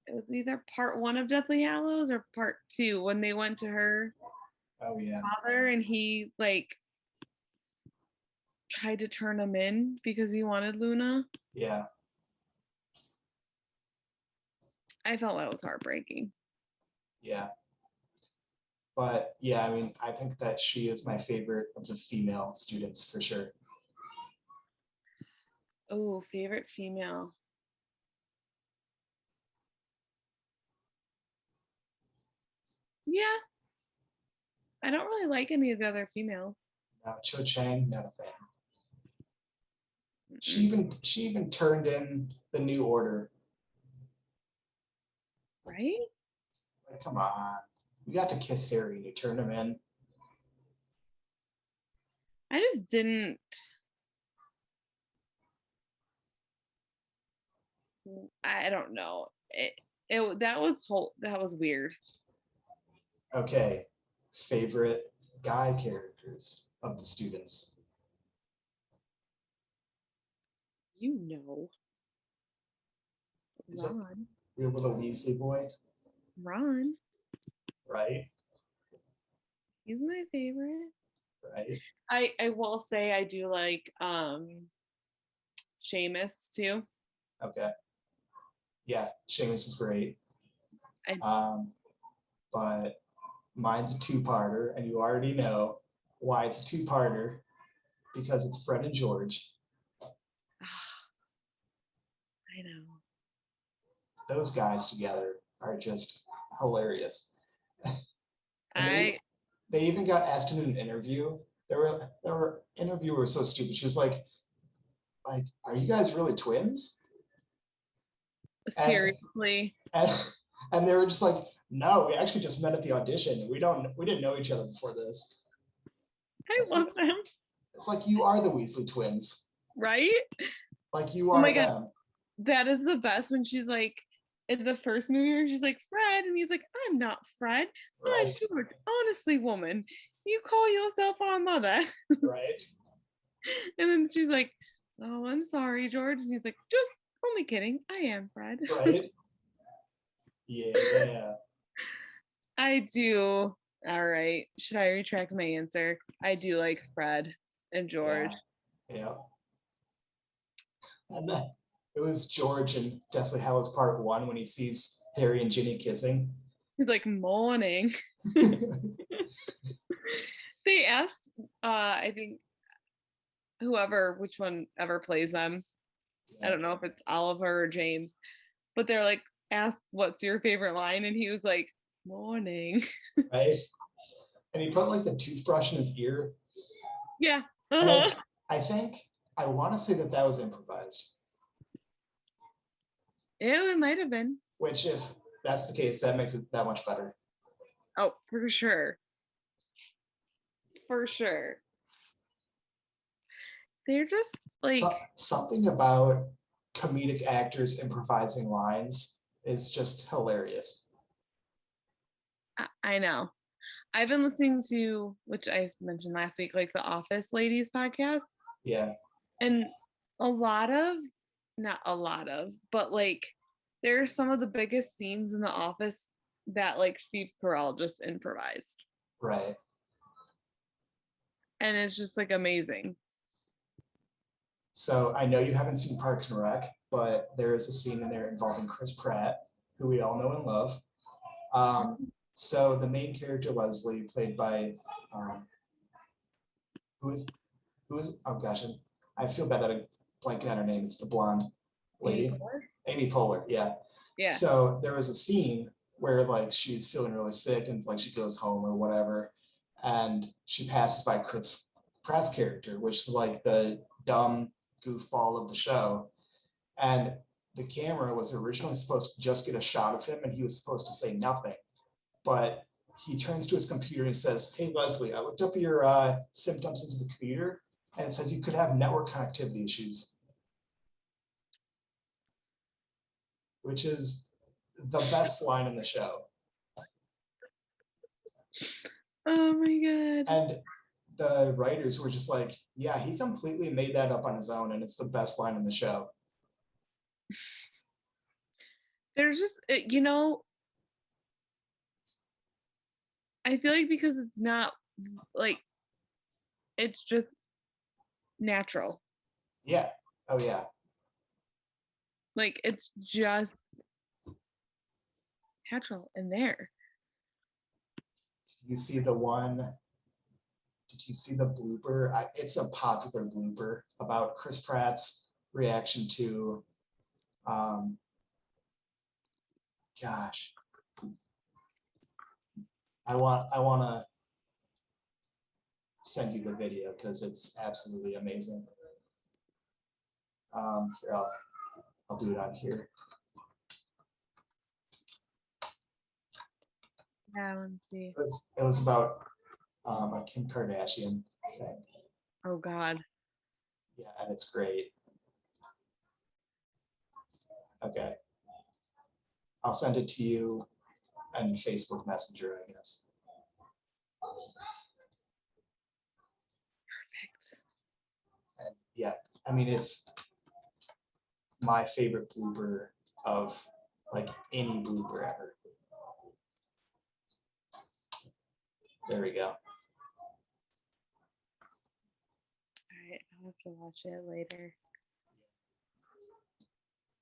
it was either part 1 of Deathly Hallows or part 2 when they went to her Oh yeah. father and he like tried to turn him in because he wanted Luna. Yeah. I felt that was heartbreaking. Yeah. But yeah, I mean, I think that she is my favorite of the female students for sure. Oh, favorite female. Yeah, I don't really like any of the other females. Cho Chang, not a fan. Mm-mm. She even turned in the New Order. Right? Like, come on. You got to kiss Harry and you turned him in. I just didn't. I don't know. That was weird. Okay. Favorite guy characters of the students. You know, Is it Ron. your little Weasley boy? Ron. Right? He's my favorite. Right? I will say I do like Seamus too. Okay. Yeah, Seamus is great. I But mine's a two-parter, and you already know why it's a two-parter, because it's Fred and George. I know. Those guys together are just hilarious. And I they even got asked in an interview. There were interviewers so stupid. She was like, are you guys really twins? And seriously. and, and they were just like, no, we actually just met at the audition. We didn't know each other before this. I It's love like them. it's like you are the Weasley twins. Right? Like you Oh are my god. them. That is the best when she's like in the first movie where she's like, Fred, and he's like, I'm not Fred. I'm Right. George. Honestly, woman, you call yourself our mother. Right. And then she's like, oh, I'm sorry, George. And he's like, just only kidding. I am Fred. Right. Yeah. I do. All right. Should I retract my answer? I do like Fred and George. Yeah. Yeah. And then It was George in Deathly Hallows Part 1 when he sees Harry and Ginny kissing. He's like, morning. They asked, I think, which one ever plays them. I don't know if it's Oliver or James, but they're like, asked, what's your favorite line? And he was like, morning. Right? And he put like the toothbrush in his ear. Yeah. And I want to say that was improvised. It might have been. Which, if that's the case, that makes it that much better. Oh, for sure. For sure. They're just like something about comedic actors improvising lines is just hilarious. I know. I've been listening to, which I mentioned last week, like the Office Ladies podcast. Yeah. And not a lot of, but like there are some of the biggest scenes in The Office that like Steve Carell just improvised. Right. And it's just like amazing. So I know you haven't seen Parks and Rec, but there is a scene in there involving Chris Pratt, who we all know and love. So the main character, Leslie, played by who is oh gosh, I feel bad that I'm blanking on her name. It's the blonde lady. Amy Poehler, yeah. Yeah. So there was a scene where like she's feeling really sick and like she goes home or whatever, and she passes by Chris Pratt's character, which is like the dumb goofball of the show. And the camera was originally supposed to just get a shot of him and he was supposed to say nothing. But he turns to his computer and says, "Hey, Leslie, I looked up your symptoms into the computer and it says you could have network connectivity issues." Which is the best line in the show. Oh my God. And the writers were just like, yeah, he completely made that up on his own and it's the best line in the show. There's just, you know, I feel like because it's not like, it's just natural. Yeah. Oh, yeah. Like, it's just natural in there. Did you see the blooper? It's a popular blooper about Chris Pratt's reaction to, gosh, I want to send you the video because it's absolutely amazing. Here, I'll do it on here. Yeah, let's see. It was about a Kim Kardashian thing. Oh God. Yeah, and it's great. Okay. I'll send it to you and Facebook Messenger, I guess. Perfect. And yeah, I mean, it's my favorite blooper of like any blooper ever. There we go. All right, I'll have to watch it later.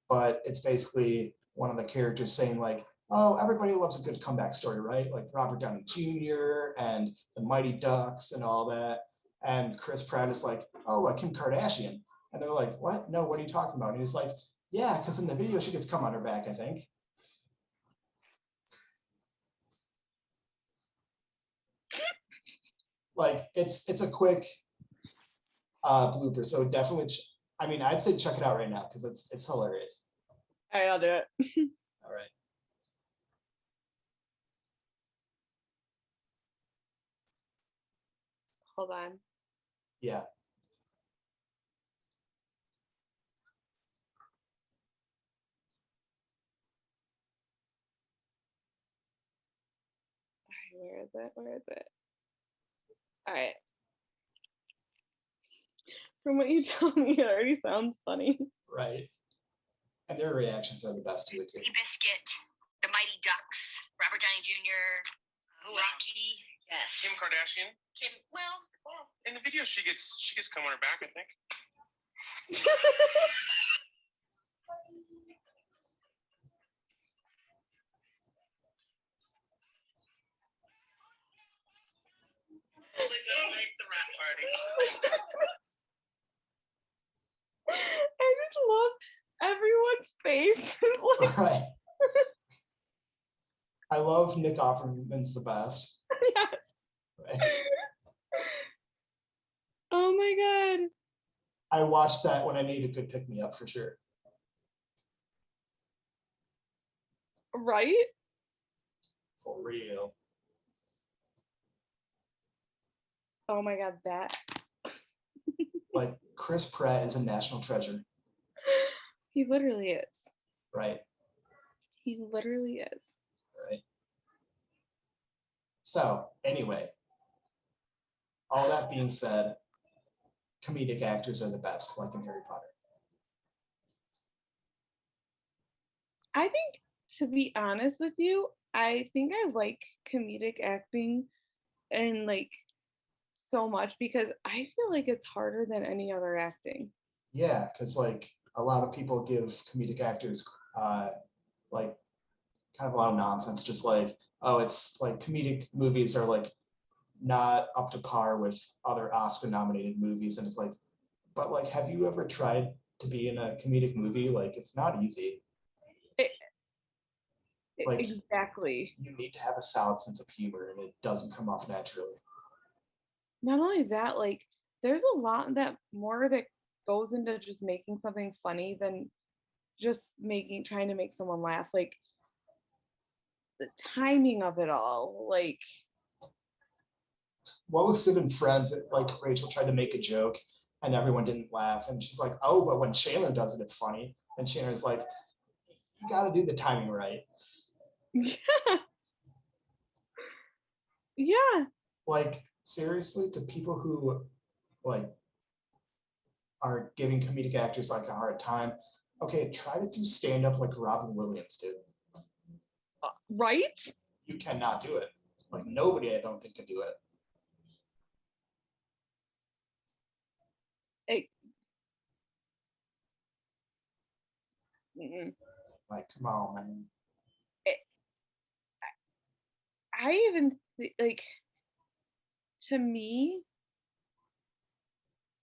But it's basically one of the characters saying like, oh, everybody loves a good comeback story, right? Like Robert Downey Jr. and the Mighty Ducks and all that. And Chris Pratt is like, oh, like Kim Kardashian. And they're like, what? No, what are you talking about? And he's like, yeah, because in the video she gets cum on her back, I think. Like it's a quick blooper, so definitely. I mean, I'd say check it out right now because it's hilarious. All right, I'll do it. All right. Hold on. Yeah. Where is it? Where is it? All right. From what you tell me, it already sounds funny. Right. And their reactions are the best to it too. Biscuit, the Mighty Ducks, Robert Downey Jr., Rocky, yes. Kim Kardashian. Well, In the video, she gets cum on her back, I think. They don't make the rat party. I just love everyone's face. Like, Right. I love Nick Offerman's the best. yes. Right. Oh my god. I watched that when I needed a good pick me up for sure. Right? For real. Oh my god, that. Like Chris Pratt is a national treasure, He literally is. right? He literally is. Right. So anyway, all that being said, comedic actors are the best, like in Harry Potter. I think, to be honest with you, I think I like comedic acting and like so much because I feel like it's harder than any other acting. Yeah, because like a lot of people give comedic actors like kind of a lot of nonsense, just like, oh, it's like comedic movies are like not up to par with other Oscar nominated movies. And it's like, but like, have you ever tried to be in a comedic movie? Like, it's not easy. Like, Exactly. you need to have a solid sense of humor and it doesn't come off naturally. Not only that, like there's a lot that more that goes into just making something funny than just trying to make someone laugh. Like the timing of it all. Like, What was it in Friends? Like Rachel tried to make a joke and everyone didn't laugh. And she's like, oh, but when Chandler does it, it's funny. And Chandler's like, you got to do the timing right. yeah. Yeah. Like, seriously, to people who like are giving comedic actors like a hard time, okay, try to do stand up like Robin Williams did. Right? You cannot do it. Like, nobody, I don't think, can do it. It, mm-mm. Like, come on, man. I even like, to me,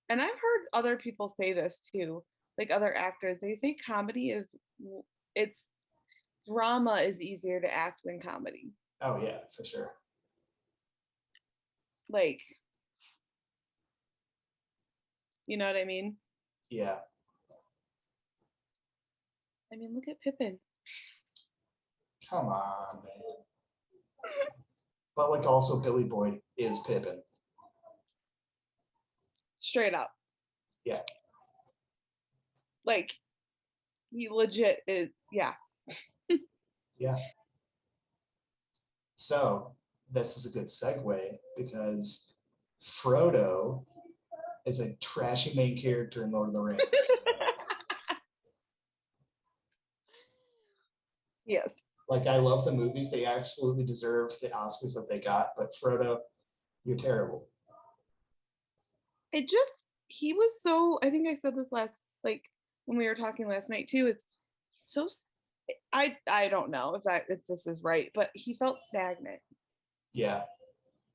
and I've heard other people say this too, like other actors, they say comedy is, it's drama is easier to act than comedy. Oh, yeah, for sure. Like, you know what I mean? Yeah. I mean, look at Pippin. Come on, man. But like, also, Billy Boyd is Pippin. Straight up. Yeah. Like, he legit is, yeah. Yeah. So this is a good segue because Frodo is a trashy main character in Lord of the Rings. Yes. Like, I love the movies. They absolutely deserve the Oscars that they got, but Frodo, you're terrible. It just, he was so, I think I said this last, like when we were talking last night too, it's so, I don't know if this is right, but he felt stagnant. Yeah.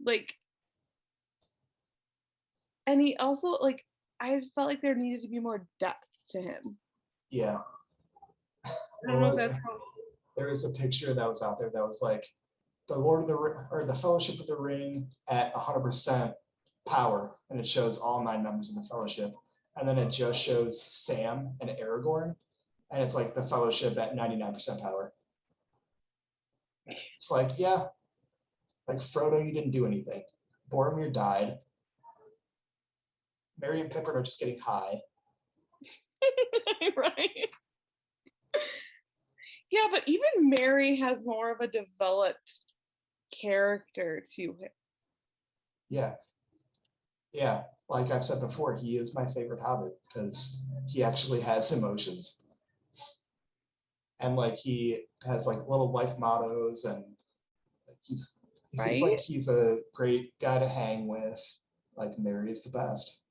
Like, and he also, like, I felt like there needed to be more depth to him. Yeah. I don't know if that's There was a picture that was out there that was like the Lord of the or the Fellowship of the Ring at 100% power, and it shows all 9 members of the Fellowship, and then it just shows Sam and Aragorn, and it's like the Fellowship at 99% power. It's like, yeah, like Frodo, you didn't do anything. Boromir died. Merry and Pippin are just getting high. right. Yeah, but even Mary has more of a developed character to him. Yeah. Yeah. Like I've said before, he is my favorite Hobbit because he actually has emotions. And like he has like little life mottos, and he seems like Right? he's a great guy to hang with. Like Mary is the best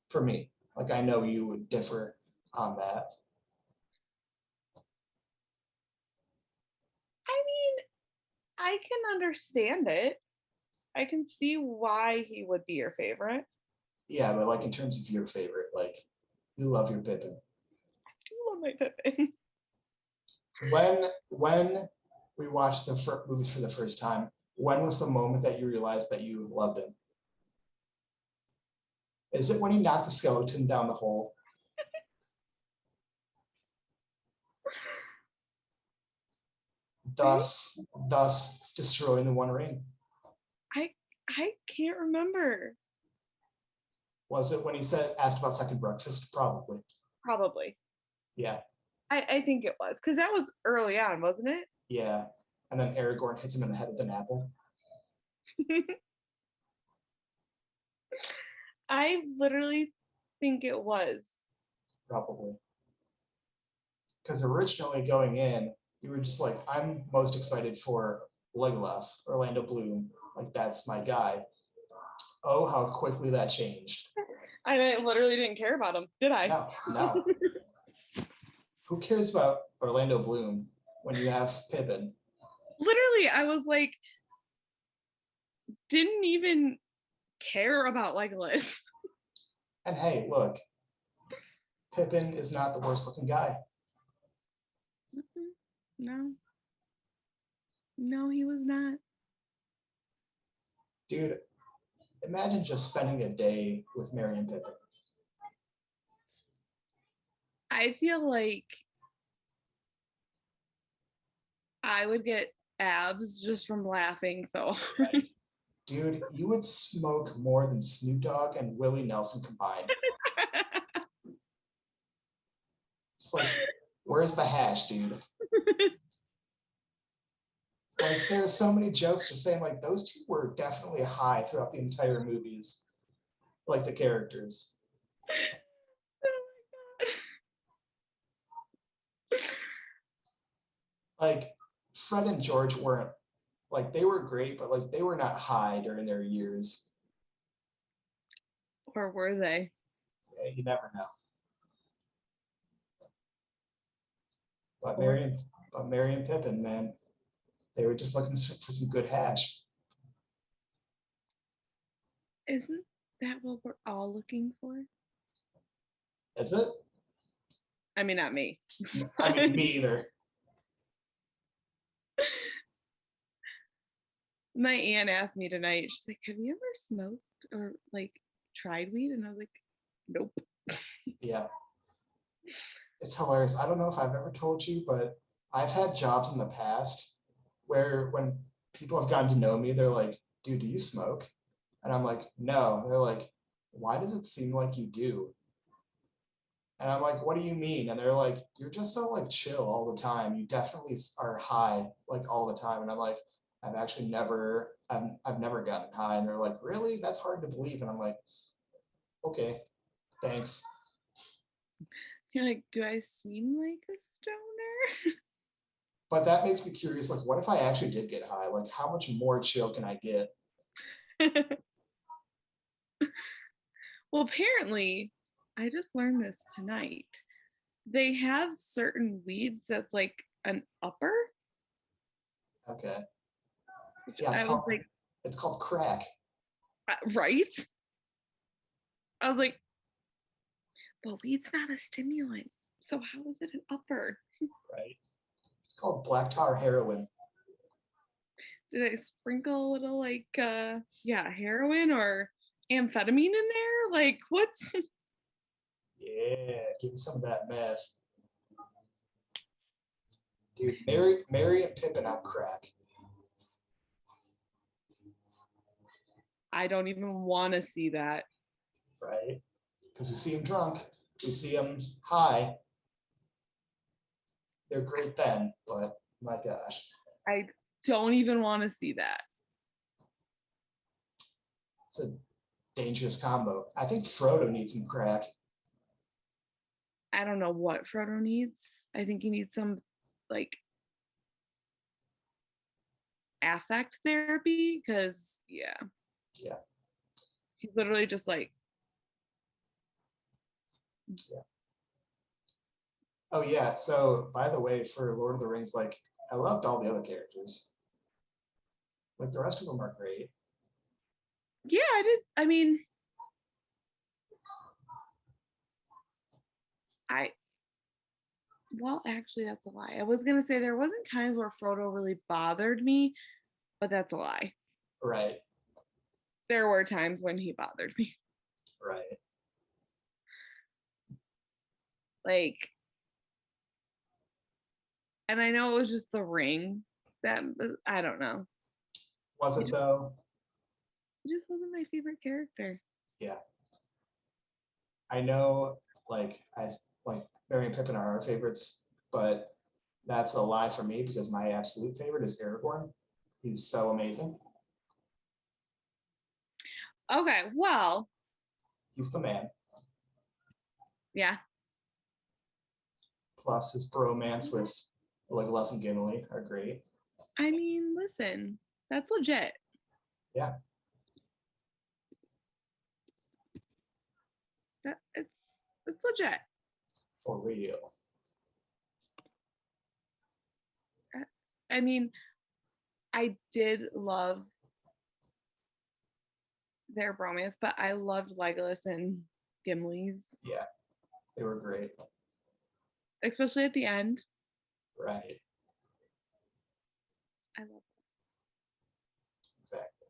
for me. Like I know you would differ on that. I mean, I can understand it. I can see why he would be your favorite. Yeah, but like in terms of your favorite, like you love your Pippin. I do love my Pippin. When we watched the movies for the first time, when was the moment that you realized that you loved him? Is it when he knocked the skeleton down the hole? Thus destroying the One Ring. I can't remember. Was it when he asked about second breakfast? Probably. Probably. Yeah. I think it was because that was early on, wasn't it? Yeah. And then Aragorn hits him in the head with an apple. I literally think it was. Probably. Because originally going in, you were just like, I'm most excited for Legolas, Orlando Bloom. Like, that's my guy. Oh, how quickly that changed. I literally didn't care about him, did I? No. Who cares about Orlando Bloom when you have Pippin? Literally, I was like, didn't even care about Legolas. And hey, look, Pippin is not the worst looking guy. No. No, he was not. Dude, imagine just spending a day with Merry and Pippin. I feel like I would get abs just from laughing so hard. Dude, you would smoke more than Snoop Dogg and Willie Nelson combined. It's like, where's the hash, dude? Like, there's so many jokes just saying, like, those two were definitely high throughout the entire movies. Like, the characters. Like, Fred and George weren't, like, they were great, but, like, they were not high during their years. Or were they? Yeah, you never know. But Merry and Pippin, man, they were just looking for some good hash. Isn't that what we're all looking for? Is it? I mean, not me. I mean, me either. My aunt asked me tonight, she's like, have you ever smoked or like tried weed? And I was like, nope. Yeah. It's hilarious. I don't know if I've ever told you, but I've had jobs in the past where when people have gotten to know me, they're like, dude, do you smoke? And I'm like, no. They're like, why does it seem like you do? And I'm like, what do you mean? And they're like, you're just so like chill all the time. You definitely are high like all the time. And I'm like, I've never gotten high. And they're like, really? That's hard to believe. And I'm like, okay, thanks. You're like, do I seem like a stoner? But that makes me curious. Like, what if I actually did get high? Like, how much more chill can I get? Well, apparently, I just learned this tonight. They have certain weeds that's like an upper. Okay. Which Yeah, I was like, it's called crack. right? I was like, but weed's not a stimulant. So how is it an upper? Right. It's called black tar heroin. Do they sprinkle a little like heroin or amphetamine in there? Like what's Yeah, give me some of that meth. Dude, Mary and Pippin on crack. I don't even want to see that. Right? Because we see him drunk, we see him high. They're great then, but my gosh. I don't even want to see that. It's a dangerous combo. I think Frodo needs some crack. I don't know what Frodo needs. I think he needs some like affect therapy because Yeah. he's literally just like Yeah. Oh yeah. So by the way, for Lord of the Rings, like I loved all the other characters. Like the rest of them are great. Yeah, I did. I mean, well, actually, that's a lie. I was gonna say there wasn't times where Frodo really bothered me, but that's a lie. Right. There were times when he bothered me. Right. Like, and I know it was just the ring that I don't know. Was it though? It just wasn't my favorite character. Yeah. I know, like Mary and Pippin are our favorites, but that's a lie for me because my absolute favorite is Aragorn. He's so amazing. Okay, well, He's the man. yeah. Plus his bromance with Legolas and Gimli are great. I mean, listen, that's legit. Yeah. It's legit. For real. I mean, I did love their bromance, but I loved Legolas and Gimli's. Yeah. They were great. Especially at the end. Right. I love it. Exactly.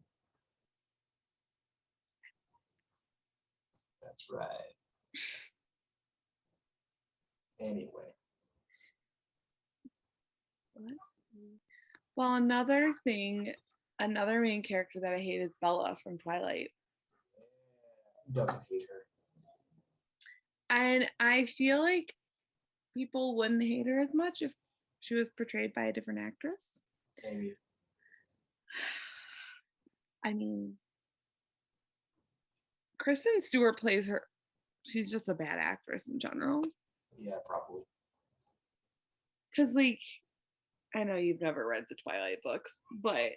That's right. Anyway. Well, another main character that I hate is Bella from Twilight. Doesn't hate her. And I feel like people wouldn't hate her as much if she was portrayed by a different actress. Maybe. I mean, Kristen Stewart plays her. She's just a bad actress in general. Yeah, probably. Because, like, I know you've never read the Twilight books, but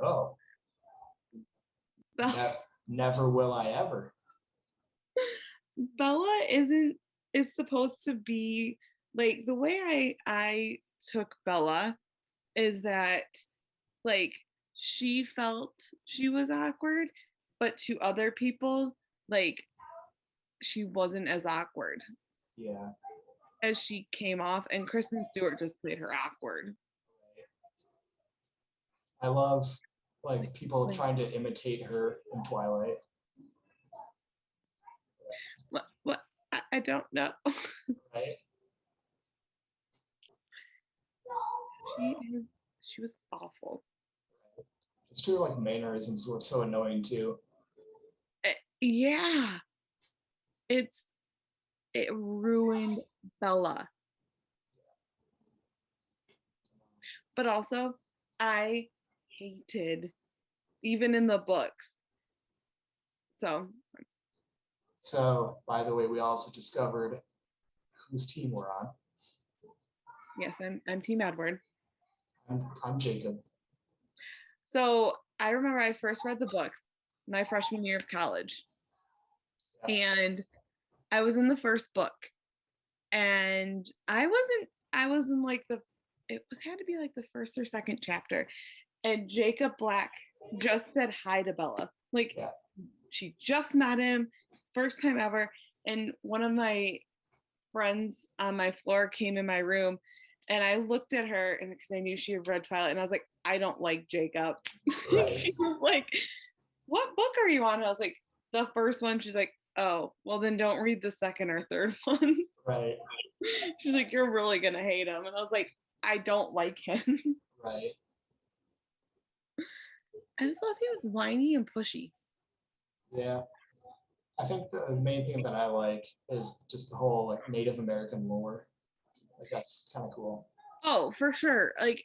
Oh. Never will I ever. Bella is supposed to be like the way I took Bella is that like she felt she was awkward, but to other people, like she wasn't as awkward. Yeah. As she came off, and Kristen Stewart just played her awkward. I love like people trying to imitate her in Twilight. What? I don't know. Right? She was awful. Just her like mannerisms were so annoying too. Yeah. It ruined Bella. But also, I hated, even in the books. So, by the way, we also discovered whose team we're on. Yes, I'm Team Edward. I'm Jacob. So I remember I first read the books my freshman year of college. Yeah. And I was in the first book. And I was in like had to be like the first or second chapter. And Jacob Black just said hi to Bella. Like yeah. She just met him, first time ever. And one of my friends on my floor came in my room and I looked at her and because I knew she had read Twilight and I was like, I don't like Jacob. Right. She was like, what book are you on? And I was like, the first one. She's like, oh, well then don't read the second or third one. Right. She's like, you're really gonna hate him. And I was like, I don't like him. Right. I just thought he was whiny and pushy. Yeah. I think the main thing that I like is just the whole like Native American lore. Like that's kind of cool. Oh, for sure. Like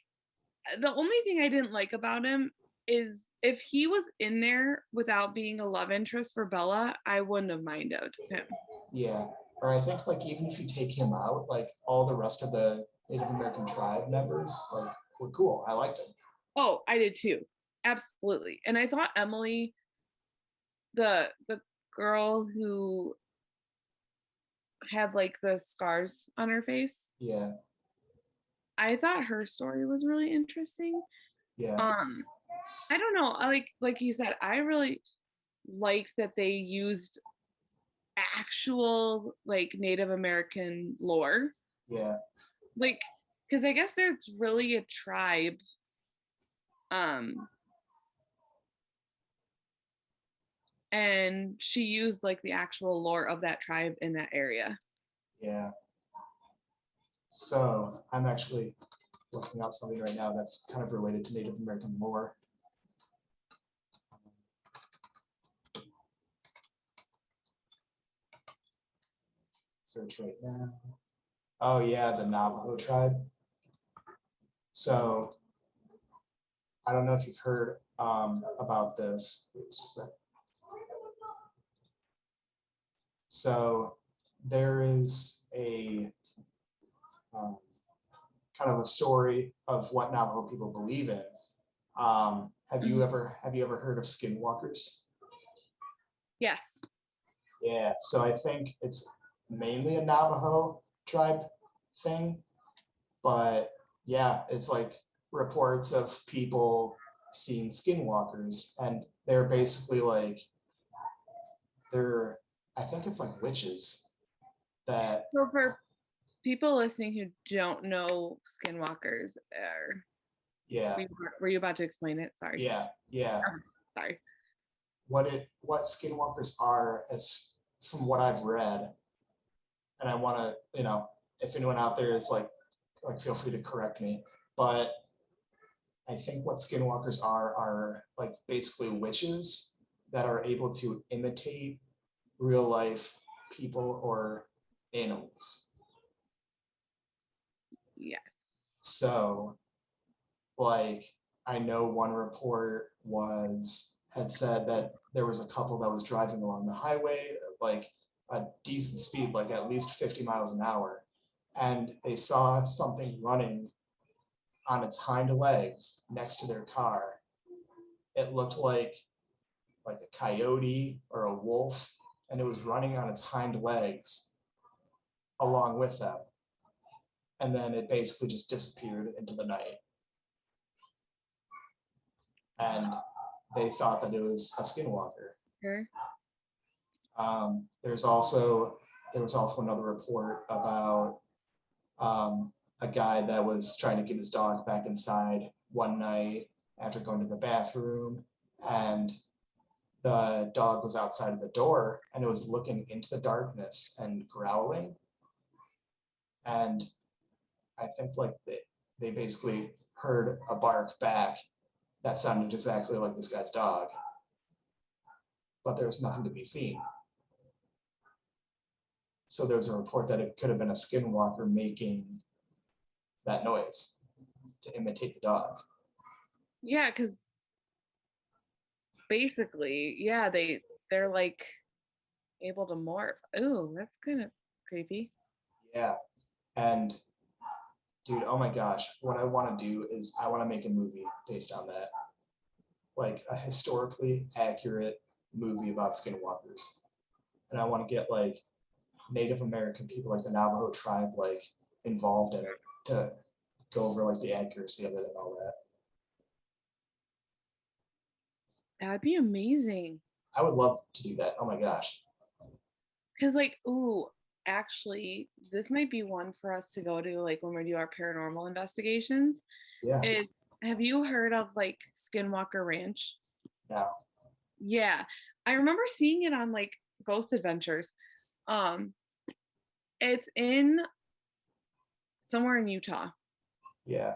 the only thing I didn't like about him is if he was in there without being a love interest for Bella, I wouldn't have minded him. Yeah. Or I think like even if you take him out, like all the rest of the Native American tribe members like were cool. I liked him. Oh, I did too. Absolutely. And I thought Emily, the girl who had like the scars on her face. Yeah. I thought her story was really interesting. Yeah. I don't know. Like you said, I really liked that they used actual like Native American lore. Yeah, Like, because I guess there's really a tribe. Um, and she used like the actual lore of that tribe in that area. yeah. So I'm actually looking up something right now that's kind of related to Native American lore. Search right now. Oh yeah, the Navajo tribe. So I don't know if you've heard about this. So there is a kind of a story of what Navajo people believe in. Have you ever heard of skinwalkers? Yes. Yeah, so I think it's mainly a Navajo tribe thing, but yeah, it's like reports of people seeing skinwalkers, and they're basically like they're I think it's like witches that So for people listening who don't know skinwalkers, yeah were you about to explain it? Sorry. yeah Sorry. what skinwalkers are, as from what I've read, and I want to, if anyone out there is like feel free to correct me, but I think what skinwalkers are like basically witches that are able to imitate real life people or animals. Yes. So like I know one report had said that there was a couple that was driving along the highway like a decent speed, like at least 50 miles an hour, and they saw something running on its hind legs next to their car. It looked like a coyote or a wolf, and it was running on its hind legs along with them. And then it basically just disappeared into the night. And they thought that it was a skinwalker. Sure. There was also another report about a guy that was trying to get his dog back inside one night after going to the bathroom, and the dog was outside of the door and it was looking into the darkness and growling. And I think like they basically heard a bark back that sounded exactly like this guy's dog, but there was nothing to be seen. So there was a report that it could have been a skinwalker making that noise to imitate the dog. Yeah, because basically, yeah, they're like able to morph. Ooh, that's kind of creepy. Yeah. And dude, oh my gosh, what I want to do is I want to make a movie based on that. Like a historically accurate movie about skinwalkers. And I want to get like Native American people, like the Navajo tribe, like involved in it to go over like the accuracy of it and all that. That'd be amazing. I would love to do that. Oh my gosh. Because like, ooh, actually, this might be one for us to go to like when we do our paranormal investigations. Yeah. Have you heard of like Skinwalker Ranch? Now. Yeah. I remember seeing it on like Ghost Adventures. Um, it's in somewhere in Utah. Yeah.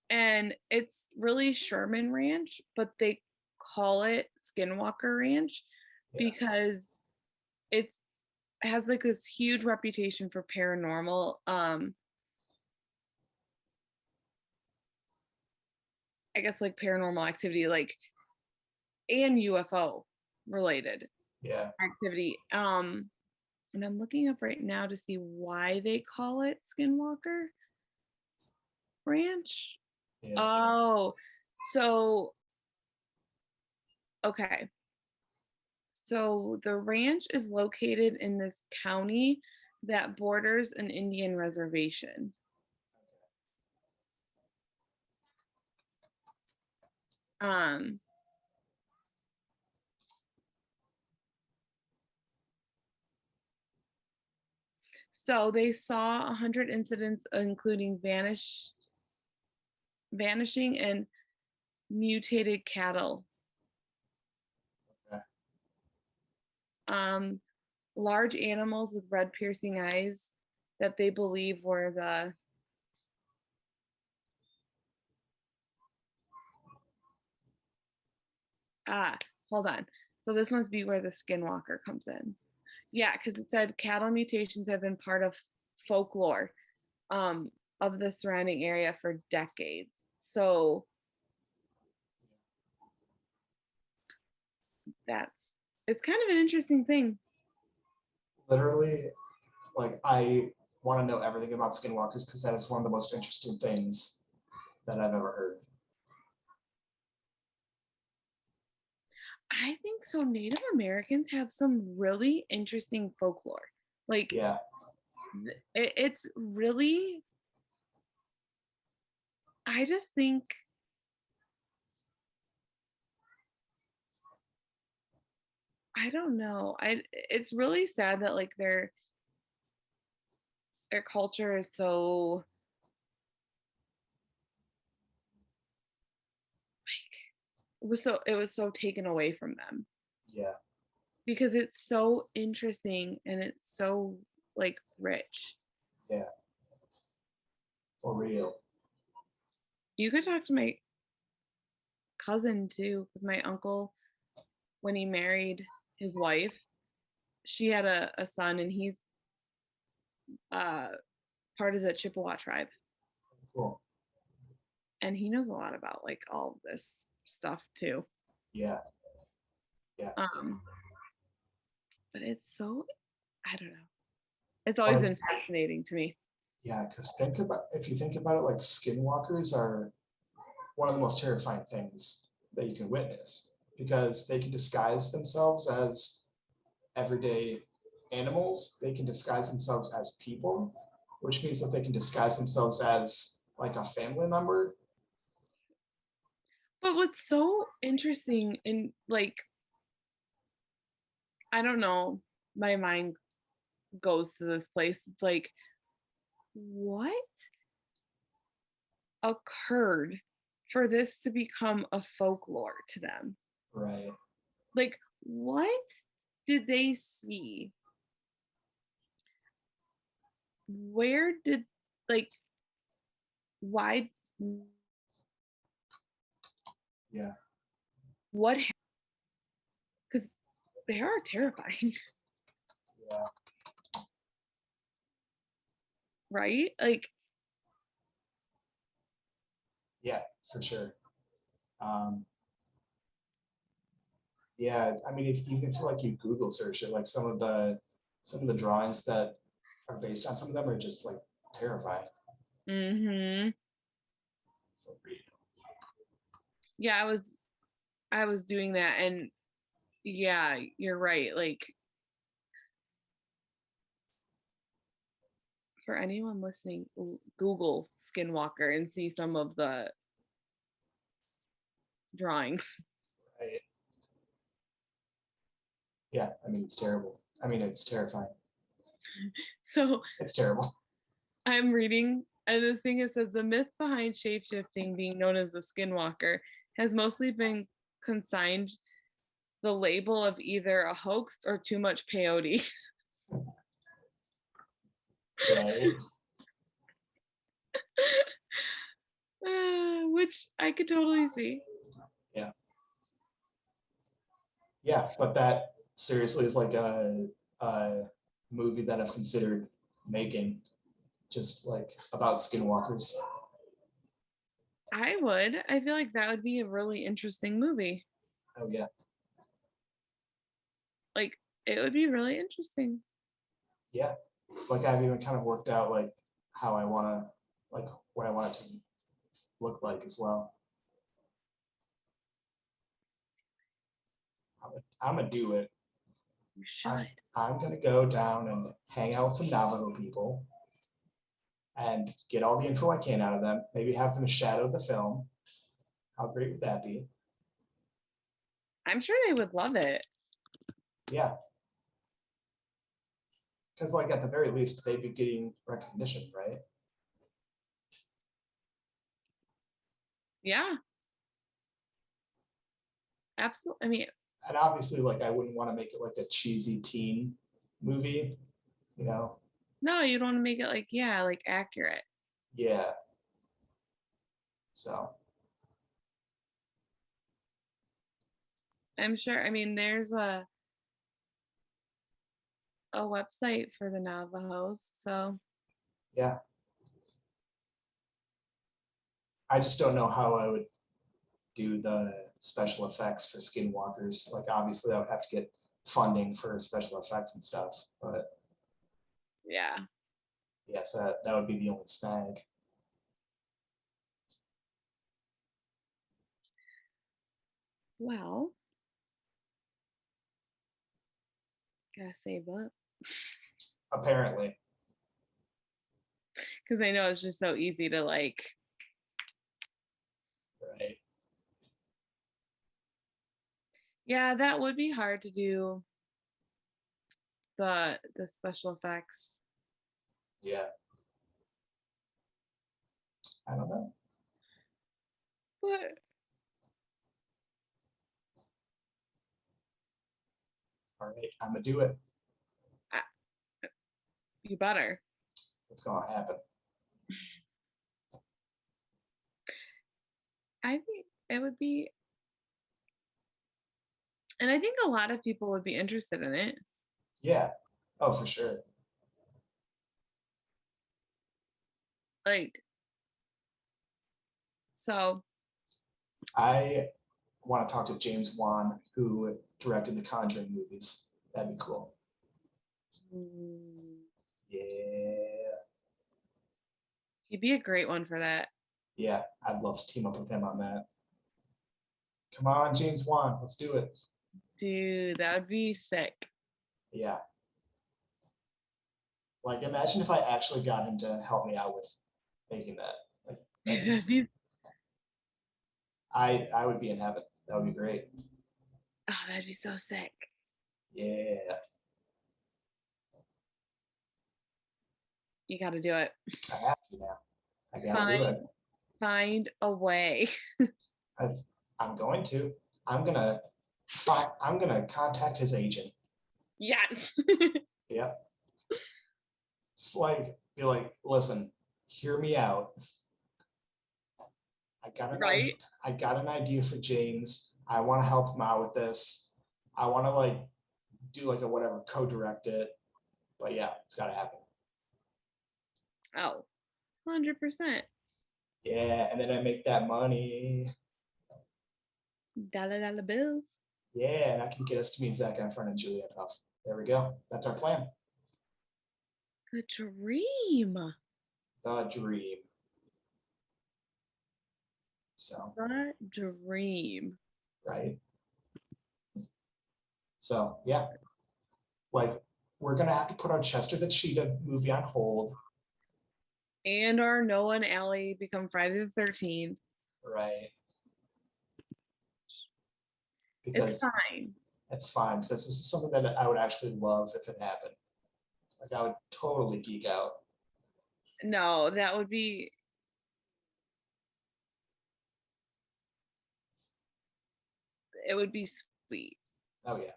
And it's really Sherman Ranch, but they call it Skinwalker Ranch because it has like this huge reputation for paranormal I guess like paranormal activity, like, and UFO related activity. And I'm looking up right now to see why they call it Skinwalker Ranch. Yeah. Oh, so okay. So the ranch is located in this county that borders an Indian reservation. Um, so they saw 100 incidents, including vanishing and mutated cattle. Okay. Large animals with red piercing eyes that they believe were the hold on. So this must be where the skinwalker comes in. Yeah, because it said cattle mutations have been part of folklore of the surrounding area for decades. So it's kind of an interesting thing. Literally, like I want to know everything about skinwalkers because that is one of the most interesting things that I've ever heard. I think so. Native Americans have some really interesting folklore. Like, Yeah, it's really, I just think, I don't know. It's really sad that like their culture is so it was so taken away from them yeah, because it's so interesting and it's so like rich. yeah, for real. You could talk to my cousin too, because my uncle, when he married his wife, she had a son and he's uh part of the Chippewa tribe. Cool. And he knows a lot about like all this stuff too. Yeah, yeah. But it's so, I don't know. It's always been fascinating to me. Yeah, because if you think about it, like skinwalkers are one of the most terrifying things that you can witness because they can disguise themselves as everyday animals. They can disguise themselves as people, which means that they can disguise themselves as like a family member. But what's so interesting in like, I don't know, my mind goes to this place. It's like, what occurred for this to become a folklore to them? Right. Like, what did they see? Where did, like, why? Yeah. What? Because they are terrifying. Yeah. Right? Like, Yeah, for sure. Yeah, I mean, if even if like you Google search it, like some of the drawings that are based on some of them are just like terrifying. mm-hmm. For real. Yeah, I was doing that, and yeah, you're right. Like, for anyone listening, Google Skinwalker and see some of the drawings. Right. Yeah, I mean it's terrible. I mean it's terrifying. So It's terrible. I'm reading, and this thing it says the myth behind shapeshifting being known as the Skinwalker has mostly been consigned the label of either a hoax or too much peyote. Right. Which I could totally see. Yeah. Yeah, but that seriously is like a movie that I've considered making, just like about skinwalkers. I would. I feel like that would be a really interesting movie. Oh yeah. Like, it would be really interesting. Yeah. Like I've even kind of worked out like how I wanna like what I want it to look like as well. I'm gonna do it. You should. I'm gonna go down and hang out with some Navajo people and get all the info I can out of them. Maybe have them shadow the film. How great would that be? I'm sure they would love it. Yeah. Because like at the very least, they'd be getting recognition, right? Yeah. Absolutely. I mean, And obviously, like I wouldn't want to make it like a cheesy teen movie, you know? no, you don't want to make it like, yeah, like accurate. Yeah. So I'm sure. I mean, there's a website for the Navajos, so yeah. I just don't know how I would do the special effects for skinwalkers. Like obviously I would have to get funding for special effects and stuff, but yeah. yes, that would be the only snag. Well, gotta save up Apparently. because I know it's just so easy to like. Right. Yeah, that would be hard to do. The special effects. Yeah. I don't know. But All right, I'm gonna do it. you better. What's gonna happen? I think it would be, and I think a lot of people would be interested in it. Yeah. Oh, for sure. Like, so I want to talk to James Wan, who directed the Conjuring movies. That'd be cool. mm, Yeah. he'd be a great one for that. Yeah, I'd love to team up with him on that. Come on, James Wan, let's do it. Dude, that would be sick. Yeah. Like, imagine if I actually got him to help me out with making that. Like, I would be in heaven. That would be great. Oh, that'd be so sick. Yeah, You got to do it. I have to now. I gotta do it. Find a way. I'm going to. I'm gonna contact his agent. Yes. Yep. Just like be like, listen, hear me out. Right? I got an idea for James. I want to help him out with this. I want to like do like a whatever, co-direct it. But yeah, it's gotta happen. Oh, 100%. Yeah, and then I make that money. Dollar bills. Yeah, and I can get us to meet Zac Efron and Julianne Hough. There we go. That's our plan. The dream. The dream. So, The dream. right. So, yeah. Like, we're gonna have to put our Chester the Cheetah movie on hold. And our Noah and Allie become Friday the 13th. Right. It's Because fine. it's fine, because this is something that I would actually love if it happened. Like, I would totally geek out. No, that would be. It would be sweet. Oh, yeah.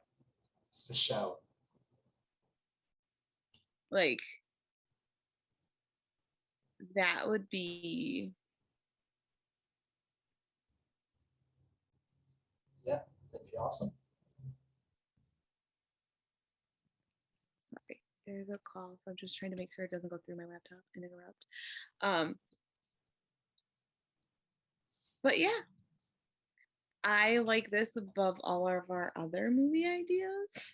For sure. Like, that would be. Yeah, that'd be awesome. Sorry, there's a call, so I'm just trying to make sure it doesn't go through my laptop and interrupt. But yeah, I like this above all of our other movie ideas.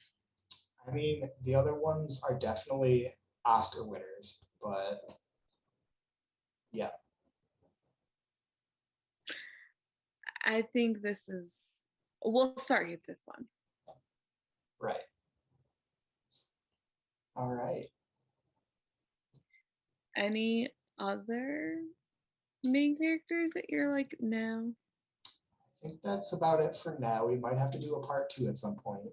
I mean, the other ones are definitely Oscar winners, but yeah. I think this is. We'll start with this one. Right. All right. Any other main characters that you're like, no? think that's about it for now. We might have to do a part 2 at some point.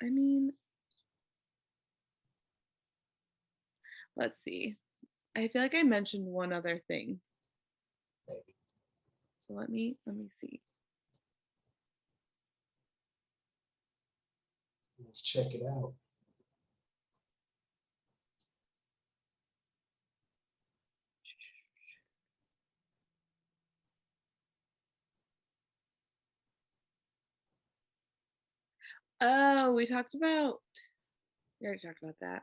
I mean, let's see. I feel like I mentioned one other thing. Maybe. So let me see. Let's check it out. Oh, we already talked about that.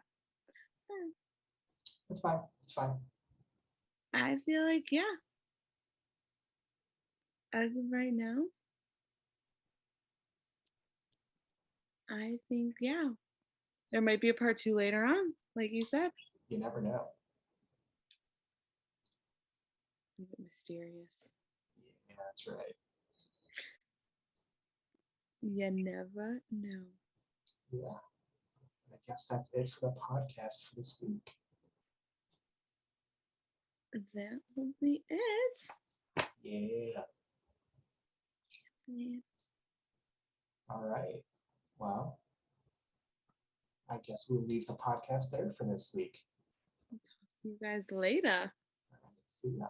It's fine. It's fine. I feel like, yeah. As of right now, I think, yeah. There might be a part 2 later on, like you said. You never know. Leave it mysterious. Yeah, that's right. You never know. Yeah. I guess that's it for the podcast for this week. That will be it. Yeah. Yeah. All right. Well, I guess we'll leave the podcast there for this week. You guys later. See ya.